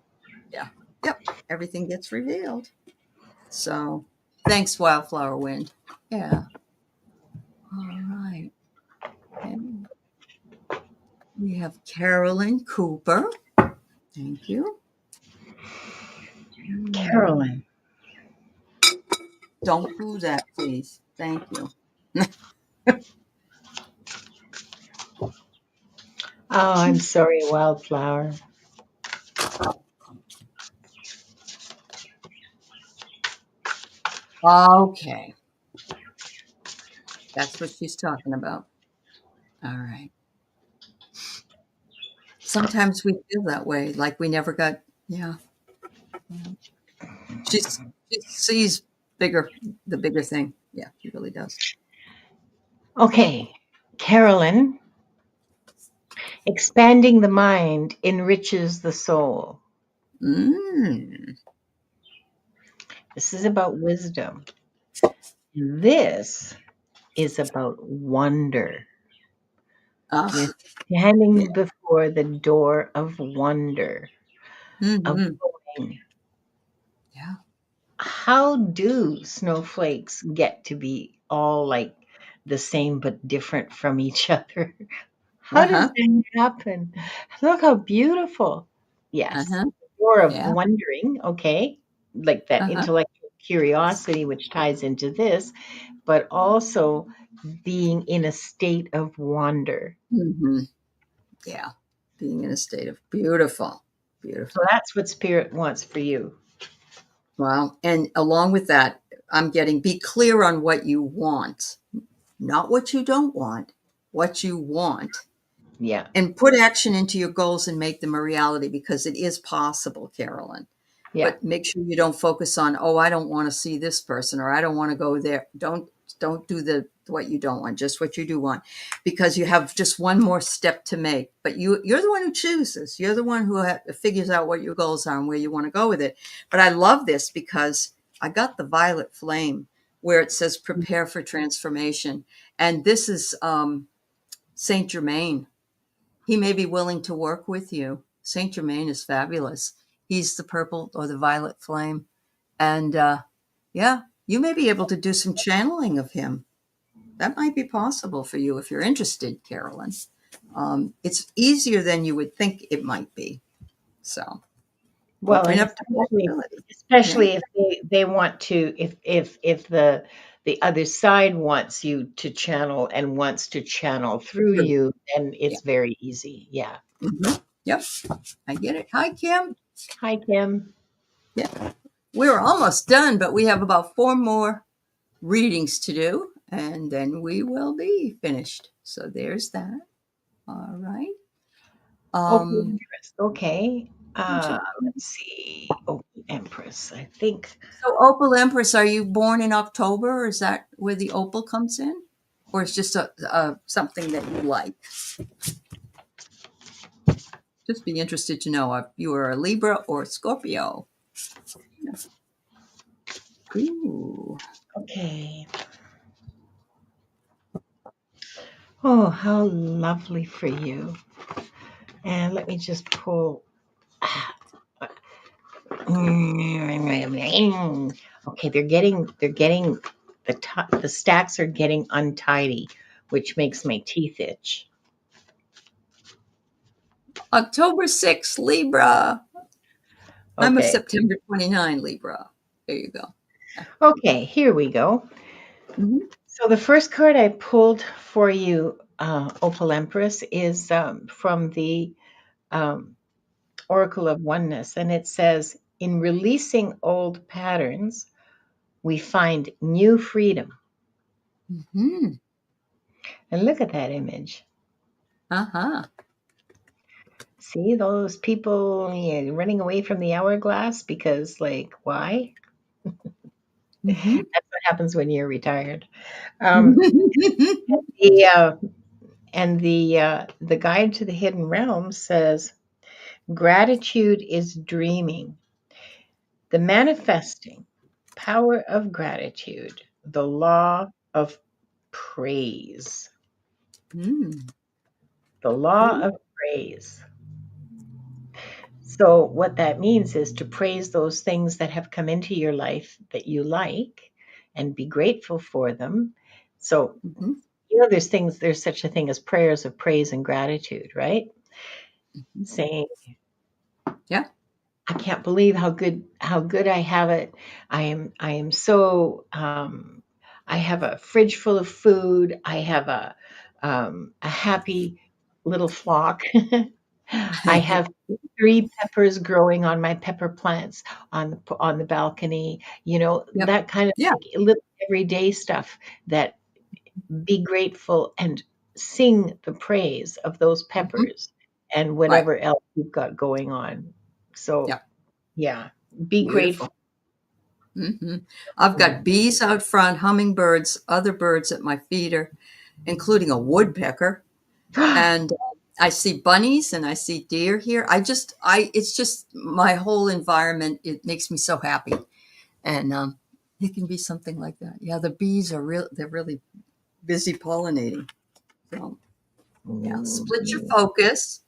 yeah, yep, everything gets revealed. So, thanks, Wildflower Wind. Yeah. All right. And we have Carolyn Cooper. Thank you. Carolyn. Don't do that, please. Thank you. Oh, I'm sorry, Wildflower. Okay. That's what she's talking about. All right. Sometimes we feel that way, like we never got, yeah. Yeah. She sees the bigger thing. Yeah, she really does. Okay, Carolyn. Expanding the mind enriches the soul. Mm. This is about wisdom. This is about wonder. You're Ah, yeah. standing before the door of wonder, of Mm-hmm. knowing. Yeah. How do snowflakes get to be all like the same but different from each other? How does Uh-huh. that happen? Look how beautiful. Yes, Uh-huh. door of Yeah. wondering, okay, like that Uh-huh. intellectual curiosity, which ties into this, but also being in a state of wonder. Mm-hmm. Yeah. Being in a state of beautiful, So beautiful. that's what spirit wants for you. Wow. And along with that, I'm getting be clear on what you want, not what you don't want, what you want. Yeah, And put action into your goals and make them a reality because it is possible, Carolyn. yeah. But make sure you don't focus on, oh, I don't want to see this person or I don't want to go there. Don't do the what you don't want, just what you do want, because you have just one more step to make. But you're the one who chooses. You're the one who figures out what your goals are and where you want to go with it. But I love this because I got the violet flame where it says prepare for transformation, and this is Saint Germain. He may be willing to work with you. Saint Germain is fabulous. He's the purple or the violet flame. And yeah, you may be able to do some channeling of him. That might be possible for you if you're interested, Carolyn. It's easier than you would think it might be. So Well, open and up to especially possibilities. Yeah. especially if they want to, if the other side wants you to channel and wants to channel through True. you, then Yeah. it's very easy. Yeah. Yep. I get it. Hi, Kim. Hi, Kim. Yeah. We're almost done, but we have about 4 more readings to do, and then we will be finished. So there's that. All right. Opal Um, Empress. Okay. so Let's see. Opal Empress. I think. Opal Empress, are you born in October? Or is that where the opal comes in, or it's just a something that you like? Just be interested to know if you are a Libra or a Scorpio. Ooh. Okay. Oh, how lovely for you. And let me just pull. Okay, they're getting the stacks are getting untidy, which makes my teeth itch. October 6th, Libra. I'm a Okay. September 29 Libra. There you go. Okay, here we go. Mhm. So the first card I pulled for you, Opal Empress, is from the um, Oracle of Oneness, and it says, "In releasing old patterns, we find new freedom." Mhm. And look at that image. Uh-huh. See those people, yeah, running away from the hourglass because, like, why? Mhm. That's what happens when you're retired. Um, the And the guide to the hidden realm says gratitude is dreaming, the manifesting power of gratitude, the law of praise. Mm. The law Ooh. of praise. So, what that means is to praise those things that have come into your life that you like and be grateful for them. So, Mhm. there's such a thing as prayers of praise and gratitude, right? Mhm. Saying, Yeah. I can't believe how good I have it. I am so I have a fridge full of food. I have a happy little flock. I have 3 peppers growing on my pepper plants on the balcony. Yep. That kind of Yeah. like little everyday stuff that be grateful and sing the praise of those Mhm. peppers and Right. whatever else you've got going on. So, Yep. yeah, be Beautiful. grateful. I've got Mm. bees out front, hummingbirds, other birds at my feeder, including a woodpecker. And I see bunnies and I see deer here. It's just my whole environment. It makes me so happy. And it can be something like that. Yeah, the bees are real. They're really busy pollinating. So yeah, split your Mhm. focus.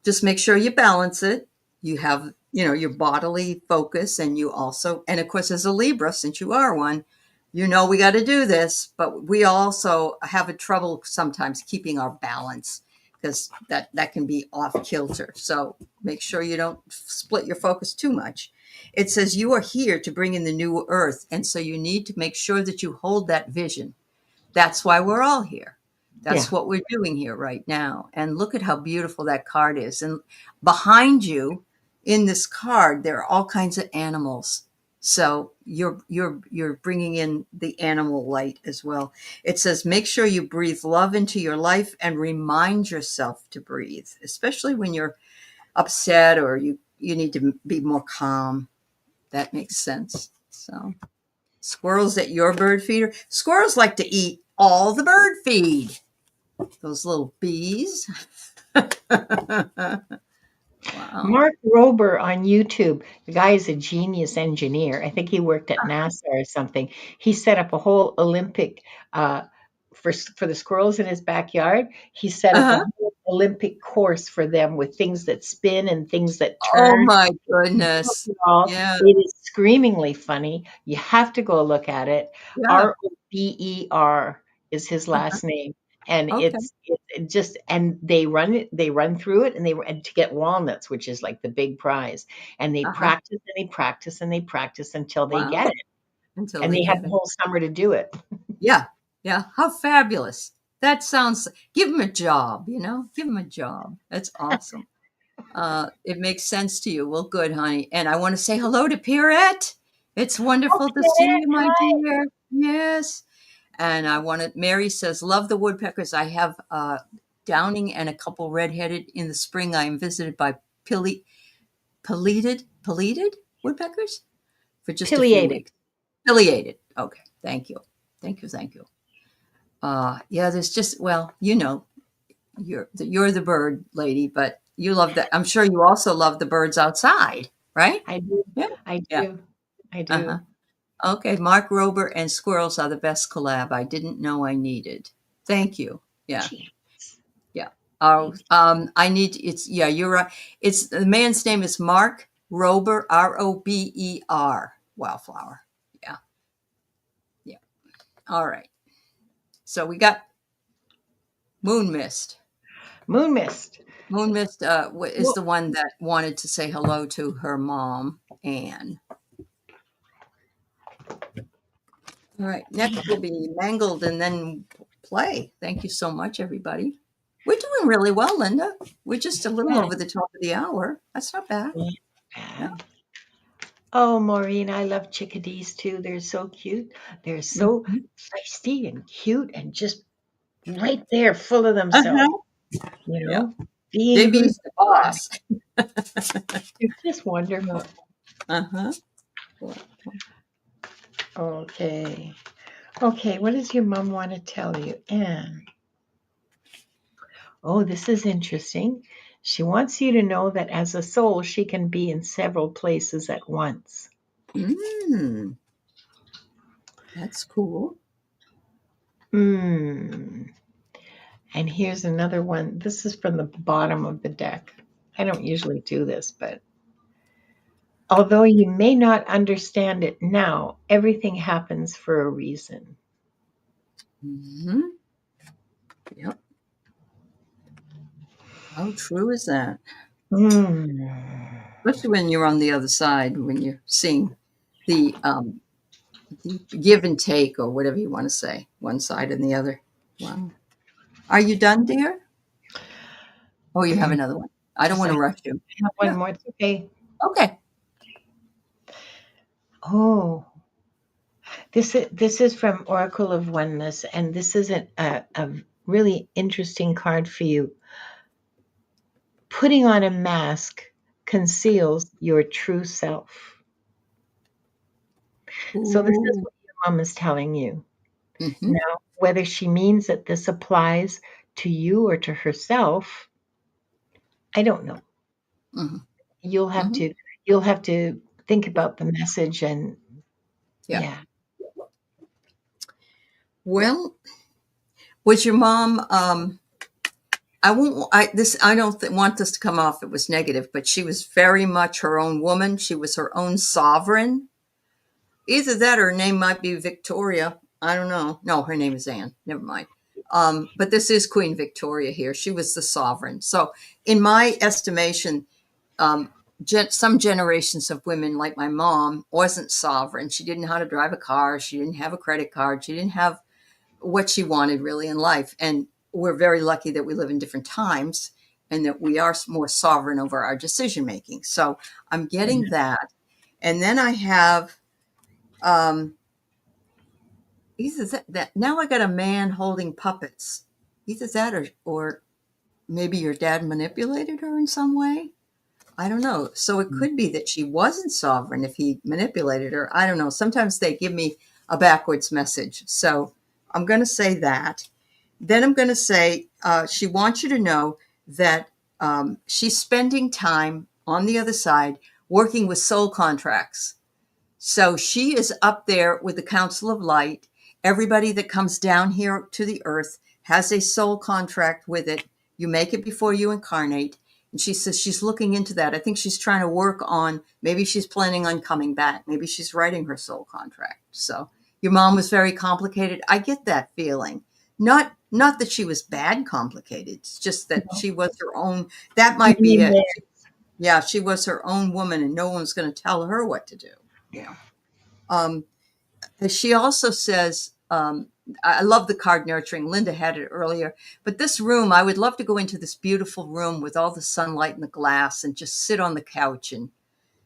Just make sure you balance it. You have, your bodily focus, and you also, and of course, as a Libra, since you are one, we got to do this, but we also have a trouble sometimes keeping our balance because that can be off kilter. So make sure you don't split your focus too much. It says you are here to bring in the new earth, and so you need to make sure that you hold that vision. That's why we're all here. Yeah. That's what we're doing here right now. And look at how beautiful that card is. And behind you in this card, there are all kinds of animals. So you're bringing in the animal light as well. It says make sure you breathe love into your life and remind yourself to breathe, especially when you're upset or you need to be more calm. That makes sense. So squirrels at your bird feeder. Squirrels like to eat all the bird feed. Those little bees. Wow. Mark Rober on YouTube, the guy is a genius engineer. I think he worked at NASA or something. He set up a whole Olympic uh, for the squirrels in his backyard. He set up a Uh-huh. whole Olympic course for them with things that spin and things that Oh turn. my He built goodness. it all. Yeah. It is screamingly funny. You have to go look at it. Yeah. Rober is his last name, and Okay. it just and they run through it, and to get walnuts, which is like the big prize, and they Uh-huh. practice and they practice and they practice until they get Wow. it, Until and they they have get the it. whole summer to do it. Yeah. Yeah. How fabulous. That sounds, give them a job, give them a job. That's awesome. It makes sense to you. Well, good, honey. And I want to say hello to Pierrette. It's wonderful to see Okay, you, my hi. dear. Yes. And Mary says, love the woodpeckers. I have downing and a couple redheaded in the spring. I am visited by pileated woodpeckers for just a few Pileated. weeks. Pileated. Okay. Thank you. Thank you. Thank you. Yeah, there's just, well, you're the bird lady, but you love that. I'm sure you also love the birds outside, right? I do. Yeah. I Yeah. do. I Uh-huh. do. Okay. Mark Rober and squirrels are the best collab. I didn't know I needed. Thank you. Yeah. Jeez. Yeah. Oh, Thank I need it's yeah, you're right. It's the man's name is Mark Rober, Rober. Wildflower. Yeah. Yeah. All right. So we got Moon Mist. you. Moon mist. Moon Mist is Well, the one that wanted to say hello to her mom, Anne. All right. Next will be Mangled and then Play. Thank you so much, everybody. We're doing really well, Linda. We're just a little yeah, over the top of the hour. That's not bad. yeah. Yeah. Bad. Oh, Maureen, I love chickadees too. They're so cute. They're so Mhm. feisty and cute and just right there, full of Uh-huh. themselves, Yeah. being who JB's the they are. boss. They're just wonderful. Uh-huh. Okay. Okay, what does your mom want to tell you, Anne? Oh, this is interesting. She wants you to know that as a soul, she can be in several places at once. Mm, that's cool. Hmm. And here's another one. This is from the bottom of the deck. I don't usually do this, but although you may not understand it now, everything happens for a reason. Hmm. Yep. How true is that? Hmm. Especially when you're on the other side, when you're seeing the give and take, or whatever you want to say, one side and the other. Wow. Are you done, dear? Oh, you have another one. I don't Yes, want I to rush you. have one Yeah. more. It's okay. Okay. Oh, this is from Oracle of Oneness, and this is a really interesting card for you. Putting on a mask conceals your true self. So this is Ooh. what your mom is telling you. Hmm. Now, whether she means that this applies to you or to herself, I don't know. Hmm. You'll have Hmm. to you'll have to think about the message and Yeah. yeah. Well, was your mom? I won't. I don't want this to come off. It was negative, but she was very much her own woman. She was her own sovereign. Either that, or her name might be Victoria. I don't know. No, her name is Anne. Never mind. But this is Queen Victoria here. She was the sovereign. So, in my estimation, um, some generations of women, like my mom, wasn't sovereign. She didn't know how to drive a car. She didn't have a credit card. She didn't have what she wanted really in life. And we're very lucky that we live in different times and that we are more sovereign over our decision making. So I'm getting that. And then I have um, either that now I got a man holding puppets. Either that, or maybe your dad manipulated her in some way. I don't know. So it could be that she wasn't sovereign if he manipulated her. I don't know. Sometimes they give me a backwards message. So I'm going to say that. Then I'm going to say she wants you to know that she's spending time on the other side working with soul contracts. So she is up there with the Council of Light. Everybody that comes down here to the earth has a soul contract with it. You make it before you incarnate. And she says she's looking into that. I think she's trying to work on, maybe she's planning on coming back. Maybe she's writing her soul contract. So your mom was very complicated. I get that feeling. Not that she was bad complicated. It's just that she was her own. That might be Being it. there. Yeah, she was her own woman and no one's going to tell her what to do. You know. Um, she also says, I love the card nurturing. Linda had it earlier, but this room, I would love to go into this beautiful room with all the sunlight and the glass and just sit on the couch and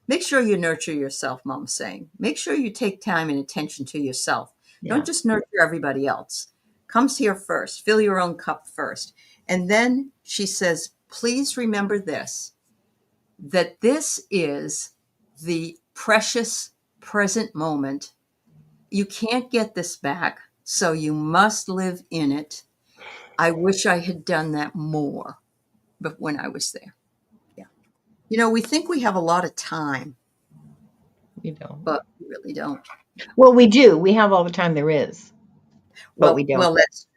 make sure you nurture yourself, Mom's saying. Make sure you take time and attention to yourself. Don't Yeah. just nurture everybody else. Comes here first. Fill your own cup first. And then she says, please remember this, that this is the precious present moment. You can't get this back, so you must live in it. I wish I had done that more, but when I was there. Yeah. We think we have a lot of time, We don't. but we really don't. Well, we do. We have all the time there is, but we don't. Well, that's,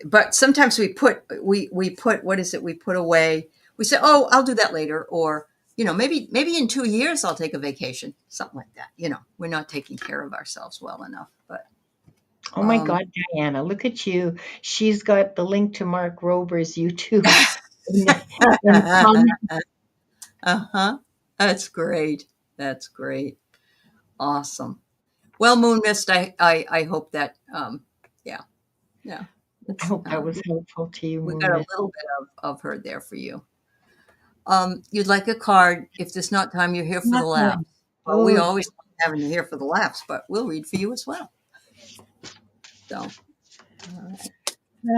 but sometimes we put, what is it? We put away, we say, oh, I'll do that later. Or, maybe in 2 years I'll take a vacation, something like that. We're not taking care of ourselves well enough, but, Oh my um, God, Diana, look at you. She's got the link to Mark Rober's YouTube in comment. uh-huh. That's great. That's great. Awesome. Well, Moon Mist, I hope that, yeah, yeah. I It's, hope that was helpful to you, we got Moon a Miss. little bit of her there for you. You'd like a card. If there's not time, you're here for the Not laughs. time. Well, we Oh, always love having you here for the laughs, but we'll read for you as well. So, all right.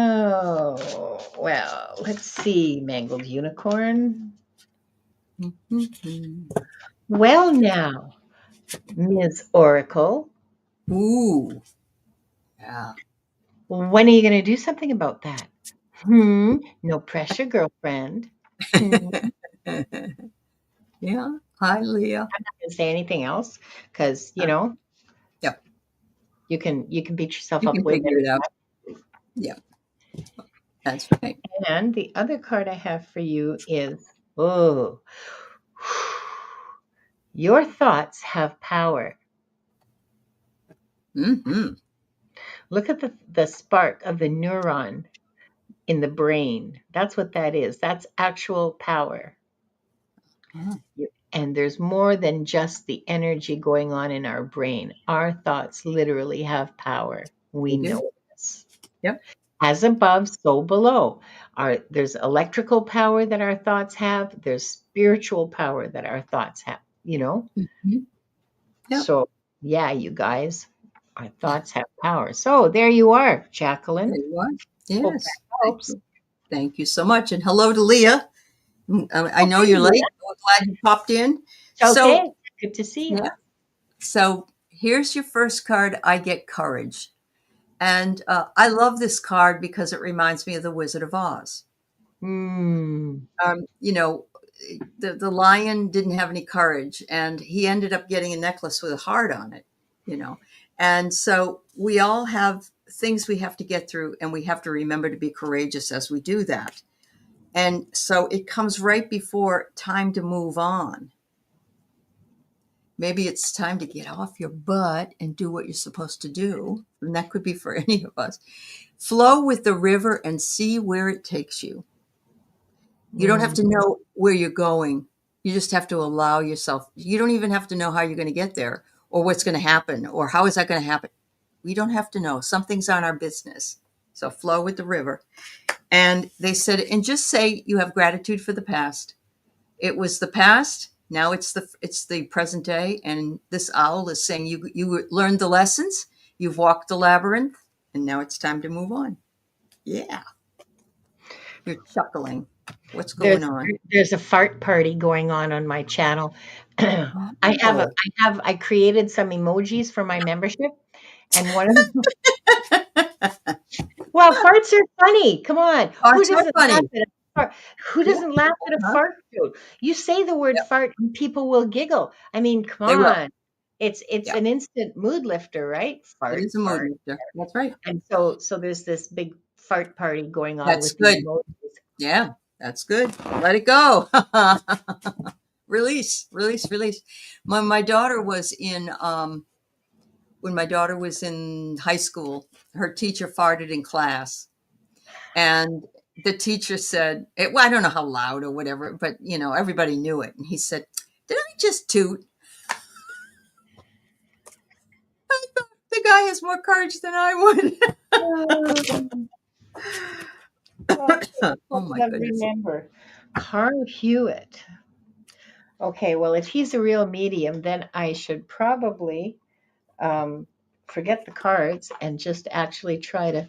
oh, well, let's see. Mangled Unicorn. Mhm. Well, now, Ms. Oracle, Ooh, yeah. when are you going to do something about that? No pressure, girlfriend. I'm Yeah. Hi, Leah. not gonna say anything else because Uh, yeah, you can beat yourself you up can way figure better it out. than Yeah, that's right. that. And the other card I have for you is, oh, your thoughts have power. Mm-hmm. Look at the spark of the neuron in the brain. That's what that is. That's actual power. Oh, And there's more than just the energy going on in our brain. Our thoughts literally have power. We they do. know this. Yep. As above, so below. There's electrical power that our thoughts have, there's spiritual power that our thoughts have. Mhm. Yep. So, yeah, you guys, our thoughts have power. So, there you are, There Jacqueline. you are. Hope Yes. that Thank helps. you. Thank you so much. And hello to Leah. I Oh, know hi, you're late. Leah. So glad you popped in. It's So, okay. Good to see you. yeah. So here's your first card. I get courage. And I love this card because it reminds me of the Wizard of Oz. Hmm. You know, the lion didn't have any courage, and he ended up getting a necklace with a heart on it. You know, and so we all have things we have to get through, and we have to remember to be courageous as we do that. And so it comes right before time to move on. Maybe it's time to get off your butt and do what you're supposed to do. And that could be for any of us. Flow with the river and see where it takes you. You don't have Hmm. to know where you're going. You just have to allow yourself. You don't even have to know how you're going to get there or what's going to happen or how is that going to happen. We don't have to know. Some things aren't our business. So flow with the river. And they said, and just say you have gratitude for the past. It was the past. Now it's the present day. And this owl is saying you learned the lessons. You've walked the labyrinth, and now it's time to move on. Yeah, you're chuckling. What's going There's on? there's a fart party going on my channel. Oh, I created some emojis for my membership, and one of them, well, farts are funny. Come on, who Parts are doesn't laugh funny. at a fart? Who Yeah, doesn't laugh at a uh-huh. fart joke? You say the word Yep, fart, and people will giggle. I mean, come they will. on, it's Yeah, an instant mood lifter, right? it Fart, is a mood fart, lifter. That's right. and so there's this big fart party going on That's with the good. emojis. Yeah, that's good. Let it go. Release, release, release. My daughter was in when my daughter was in high school, her teacher farted in class, and the teacher said, well, I don't know how loud or whatever, but everybody knew it. And he said, "Did I just toot?" I thought the guy has more courage than I would. Oh, okay, Oh what did my I goodness. remember? Carl Hewitt. Okay, well, if he's a real medium, then I should probably um, forget the cards and just actually try to.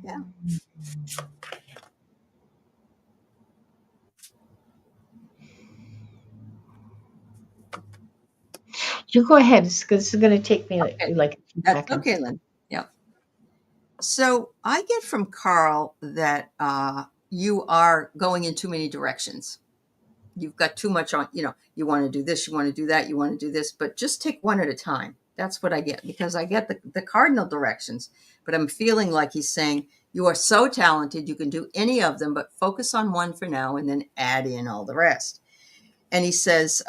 Yeah. You go ahead, because this is going to take me Okay. like a few That's seconds. okay, Lynn. Yeah. So I get from Carl that you are going in too many directions. You've got too much on, you want to do this, you want to do that, you want to do this, but just take one at a time. That's what I get because I get the cardinal directions, but I'm feeling like he's saying, you are so talented, you can do any of them, but focus on one for now and then add in all the rest. And he says,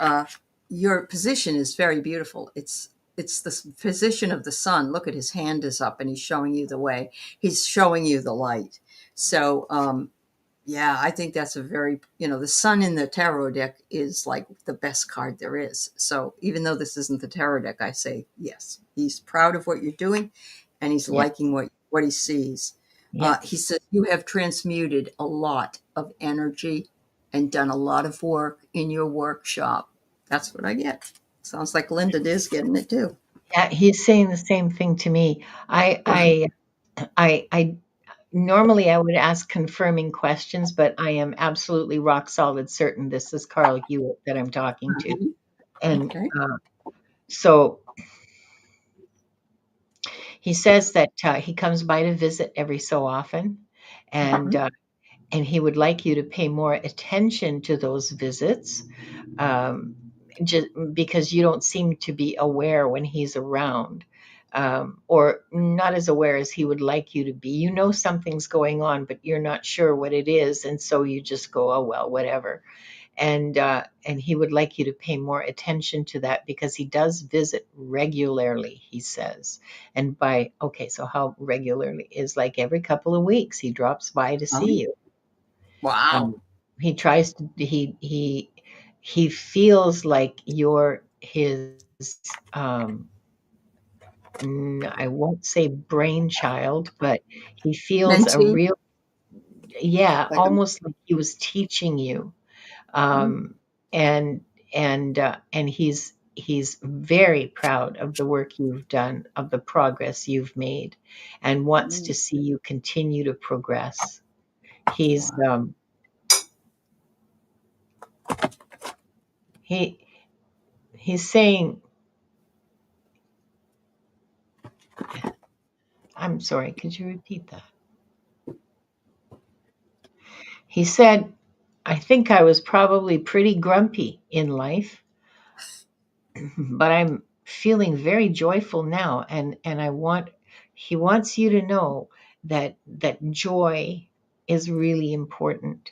your position is very beautiful. It's the position of the sun. Look at his hand is up and he's showing you the way. He's showing you the light. So yeah, I think that's a very, the sun in the tarot deck is like the best card there is. So even though this isn't the tarot deck, I say yes, he's proud of what you're doing and he's Yeah, liking what he sees. yeah, He says you have transmuted a lot of energy and done a lot of work in your workshop. That's what I get. Sounds like Linda is getting it too. yeah. He's saying the same thing to me. I normally I would ask confirming questions, but I am absolutely rock solid certain this is Carl Hewitt that I'm talking to, Mhm. and Okay. so He says that he comes by to visit every so often, and Mhm. uh, and he would like you to pay more attention to those visits, um, just because you don't seem to be aware when he's around, or not as aware as he would like you to be. You know something's going on, but you're not sure what it is, and so you just go, "Oh well, whatever." And he would like you to pay more attention to that because he does visit regularly, he says. And by okay, so how regularly is like every couple of weeks he drops by to Oh, see you. wow. Um, he tries to he feels like you're his I won't say brainchild, but he feels a Mentee, real, yeah, like a almost like he was teaching you. mm, um, and he's very proud of the work you've done, of the progress you've made, and wants mm, to see you continue to progress. He's wow. he he's saying, I'm sorry, could you repeat that? He said, I think I was probably pretty grumpy in life, but I'm feeling very joyful now, and he wants you to know that joy is really important,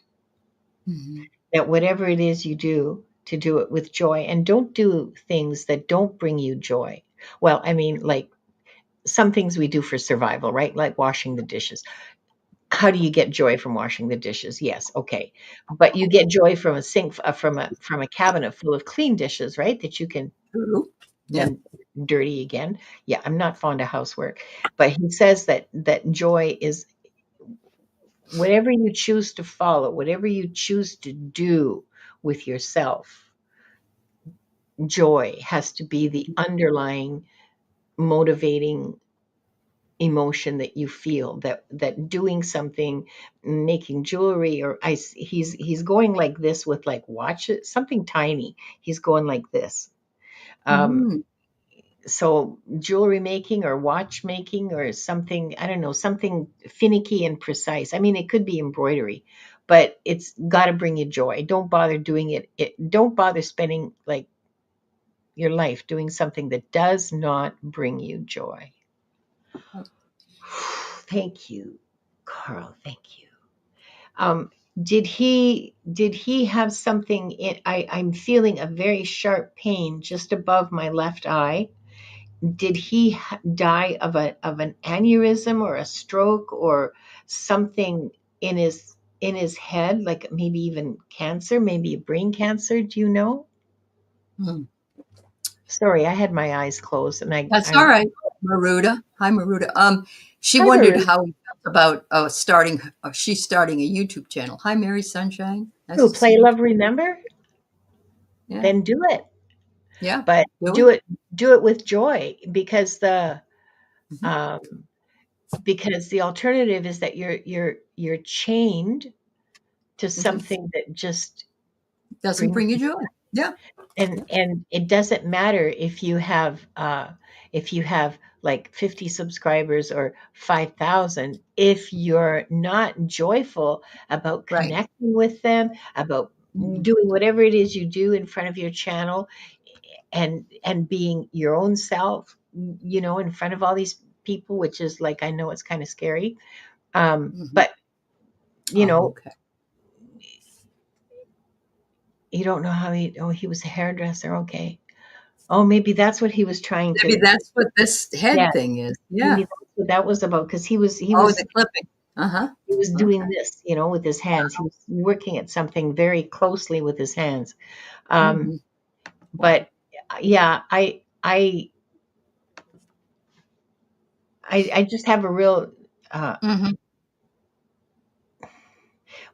Mhm. that whatever it is you do, to do it with joy, and don't do things that don't bring you joy. Well, I mean, like some things we do for survival, right? Like washing the dishes. How do you get joy from washing the dishes? Yes, okay, but you get joy from a sink, from a cabinet full of clean dishes, right, that you can True. Yeah. then dirty again. Yeah, I'm not fond of housework, but he says that joy is whatever you choose to follow, whatever you choose to do with yourself. Joy has to be the underlying motivating emotion that you feel, that doing something, making jewelry, or he's going like this with like watch something tiny. He's going like this. Um, Mm, so jewelry making or watchmaking or something, I don't know, something finicky and precise. I mean, it could be embroidery, but it's got to bring you joy. Don't bother doing don't bother spending like your life doing something that does not bring you joy. Thank you, Carl. Thank you. Um, did he have something in, I'm feeling a very sharp pain just above my left eye. Did he die of an aneurysm or a stroke or something in his head, like maybe even cancer, maybe a brain cancer? Do you know? mm. Sorry, I had my eyes closed and That's all I'm right. Maruda. Hi, Maruda. She hi, wondered Maru. how we felt about she's starting a YouTube channel. Hi, Mary Sunshine. Nice Who to see play you. Love Remember? Yeah. Then do it, Yeah. but Do do it. it with joy, because Mhm. um, the alternative is that you're chained to Mhm. something that just Doesn't brings bring you you, joy. Yeah. and it doesn't matter if you have like 50 subscribers or 5,000, if you're not joyful about Right. connecting with them, about Mhm. doing whatever it is you do in front of your channel, and being your own self, in front of all these people, which is like, I know it's kind of scary, Mhm. but you Oh, know okay. you don't know how he was a hairdresser. Okay. Oh, maybe that's what he was trying Maybe to. that's what this Yeah, head thing is. maybe Yeah. that's what that was about, because Oh, the clipping. Uh-huh. he was doing Okay. this, with his hands. He was working at something very closely with his hands. Um, Mhm. but yeah, I just have a real, uh, Mhm.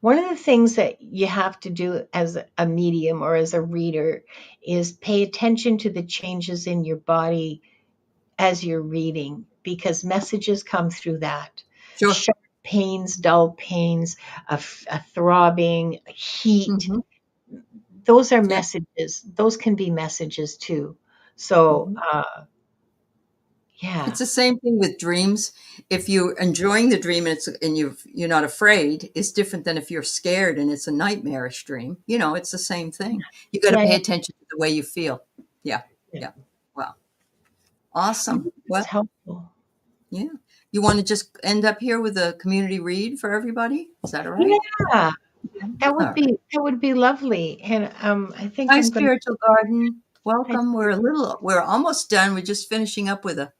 one of the things that you have to do as a medium or as a reader is pay attention to the changes in your body as you're reading, because messages come through that. Sure. Sharp pains, dull pains, a throbbing, heat. Mhm. Those are Yeah. messages. Those can be messages too. So, Mhm. Yeah. It's the same thing with dreams. If you're enjoying the dream and you're not afraid, it's different than if you're scared and it's a nightmarish dream. It's the same thing. You got to Yeah. pay attention to the way you feel. Yeah. Yeah. Yeah. Wow. I Awesome. think Well, it's helpful. yeah. You want to just end up here with a community read for everybody? Is that all right? Yeah, that All would right. be lovely. And I think Hi, I'm gonna. Spiritual Garden. I, Welcome. We're almost done. We're just finishing up with a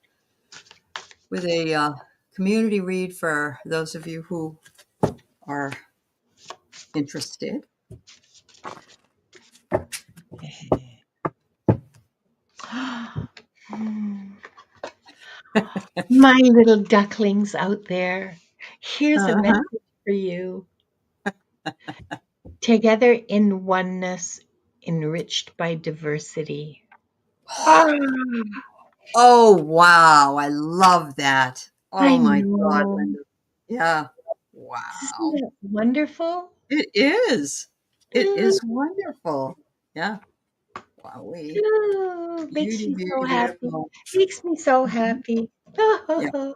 community read for those of you who are interested. My little ducklings out there, here's a Uh-huh. message for you. Together in oneness, enriched by diversity. Ah, Oh, wow. I love that. I Oh my God, know. Linda. Yeah. Isn't Wow. that wonderful? It is. It Ah, is wonderful. Yeah. Wowee. ah, makes Beauty, me so beauty, happy. beautiful. Makes me so Mhm. happy. Yeah.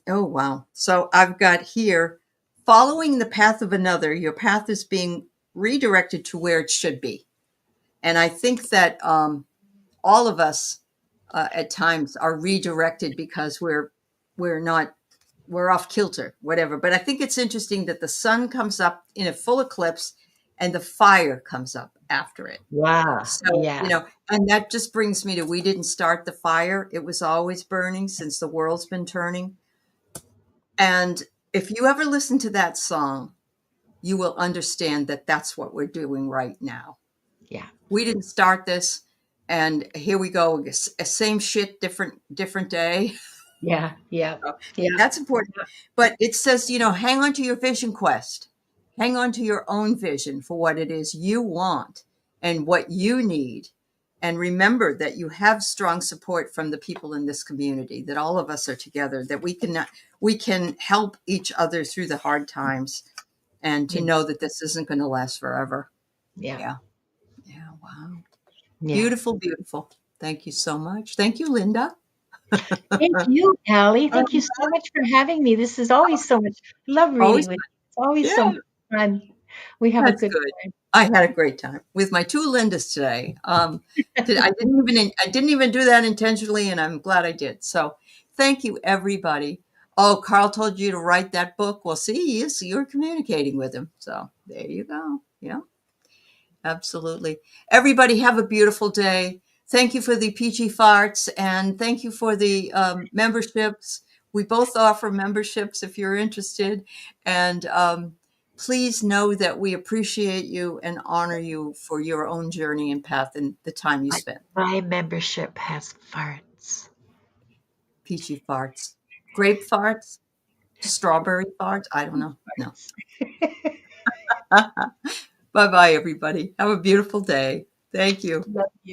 Oh, wow. So I've got here, following the path of another, your path is being redirected to where it should be. And I think that all of us at times are redirected because we're not we're off kilter, whatever. But I think it's interesting that the sun comes up in a full eclipse and the fire comes up after it. Wow. So, Yeah. and that just brings me to, we didn't start the fire. It was always burning since the world's been turning. And if you ever listen to that song, you will understand that that's what we're doing right now. Yeah. We didn't start this, and here we go. Same shit, different day. Yeah. Yeah. Yeah. That's important. But it says, hang on to your vision quest. Hang on to your own vision for what it is you want and what you need. And remember that you have strong support from the people in this community, that all of us are together, that we can help each other through the hard times, and to Yeah. know that this isn't going to last forever. Yeah. Yeah. Yeah. Wow. Yeah. Beautiful, beautiful. Thank you so much. Thank you, Linda. Thank you, Aley. Thank you so much for having me. This is always so much. Love reading Always. with you. It's always so Yeah. much fun. We have a That's good good. time. I had a great time with my two Lindas today. I didn't even do that intentionally, and I'm glad I did. So, thank you, everybody. Oh, Carl told you to write that book. Well, see, you're communicating with him. So there you go. Yeah, absolutely. Everybody, have a beautiful day. Thank you for the peachy farts, and thank you for the memberships. We both offer memberships if you're interested, and please know that we appreciate you and honor you for your own journey and path and the time you But spent. my membership has farts. Peachy farts, grape farts, strawberry farts. I don't know. No. Bye bye, everybody. Have a beautiful day. Thank you. Love you.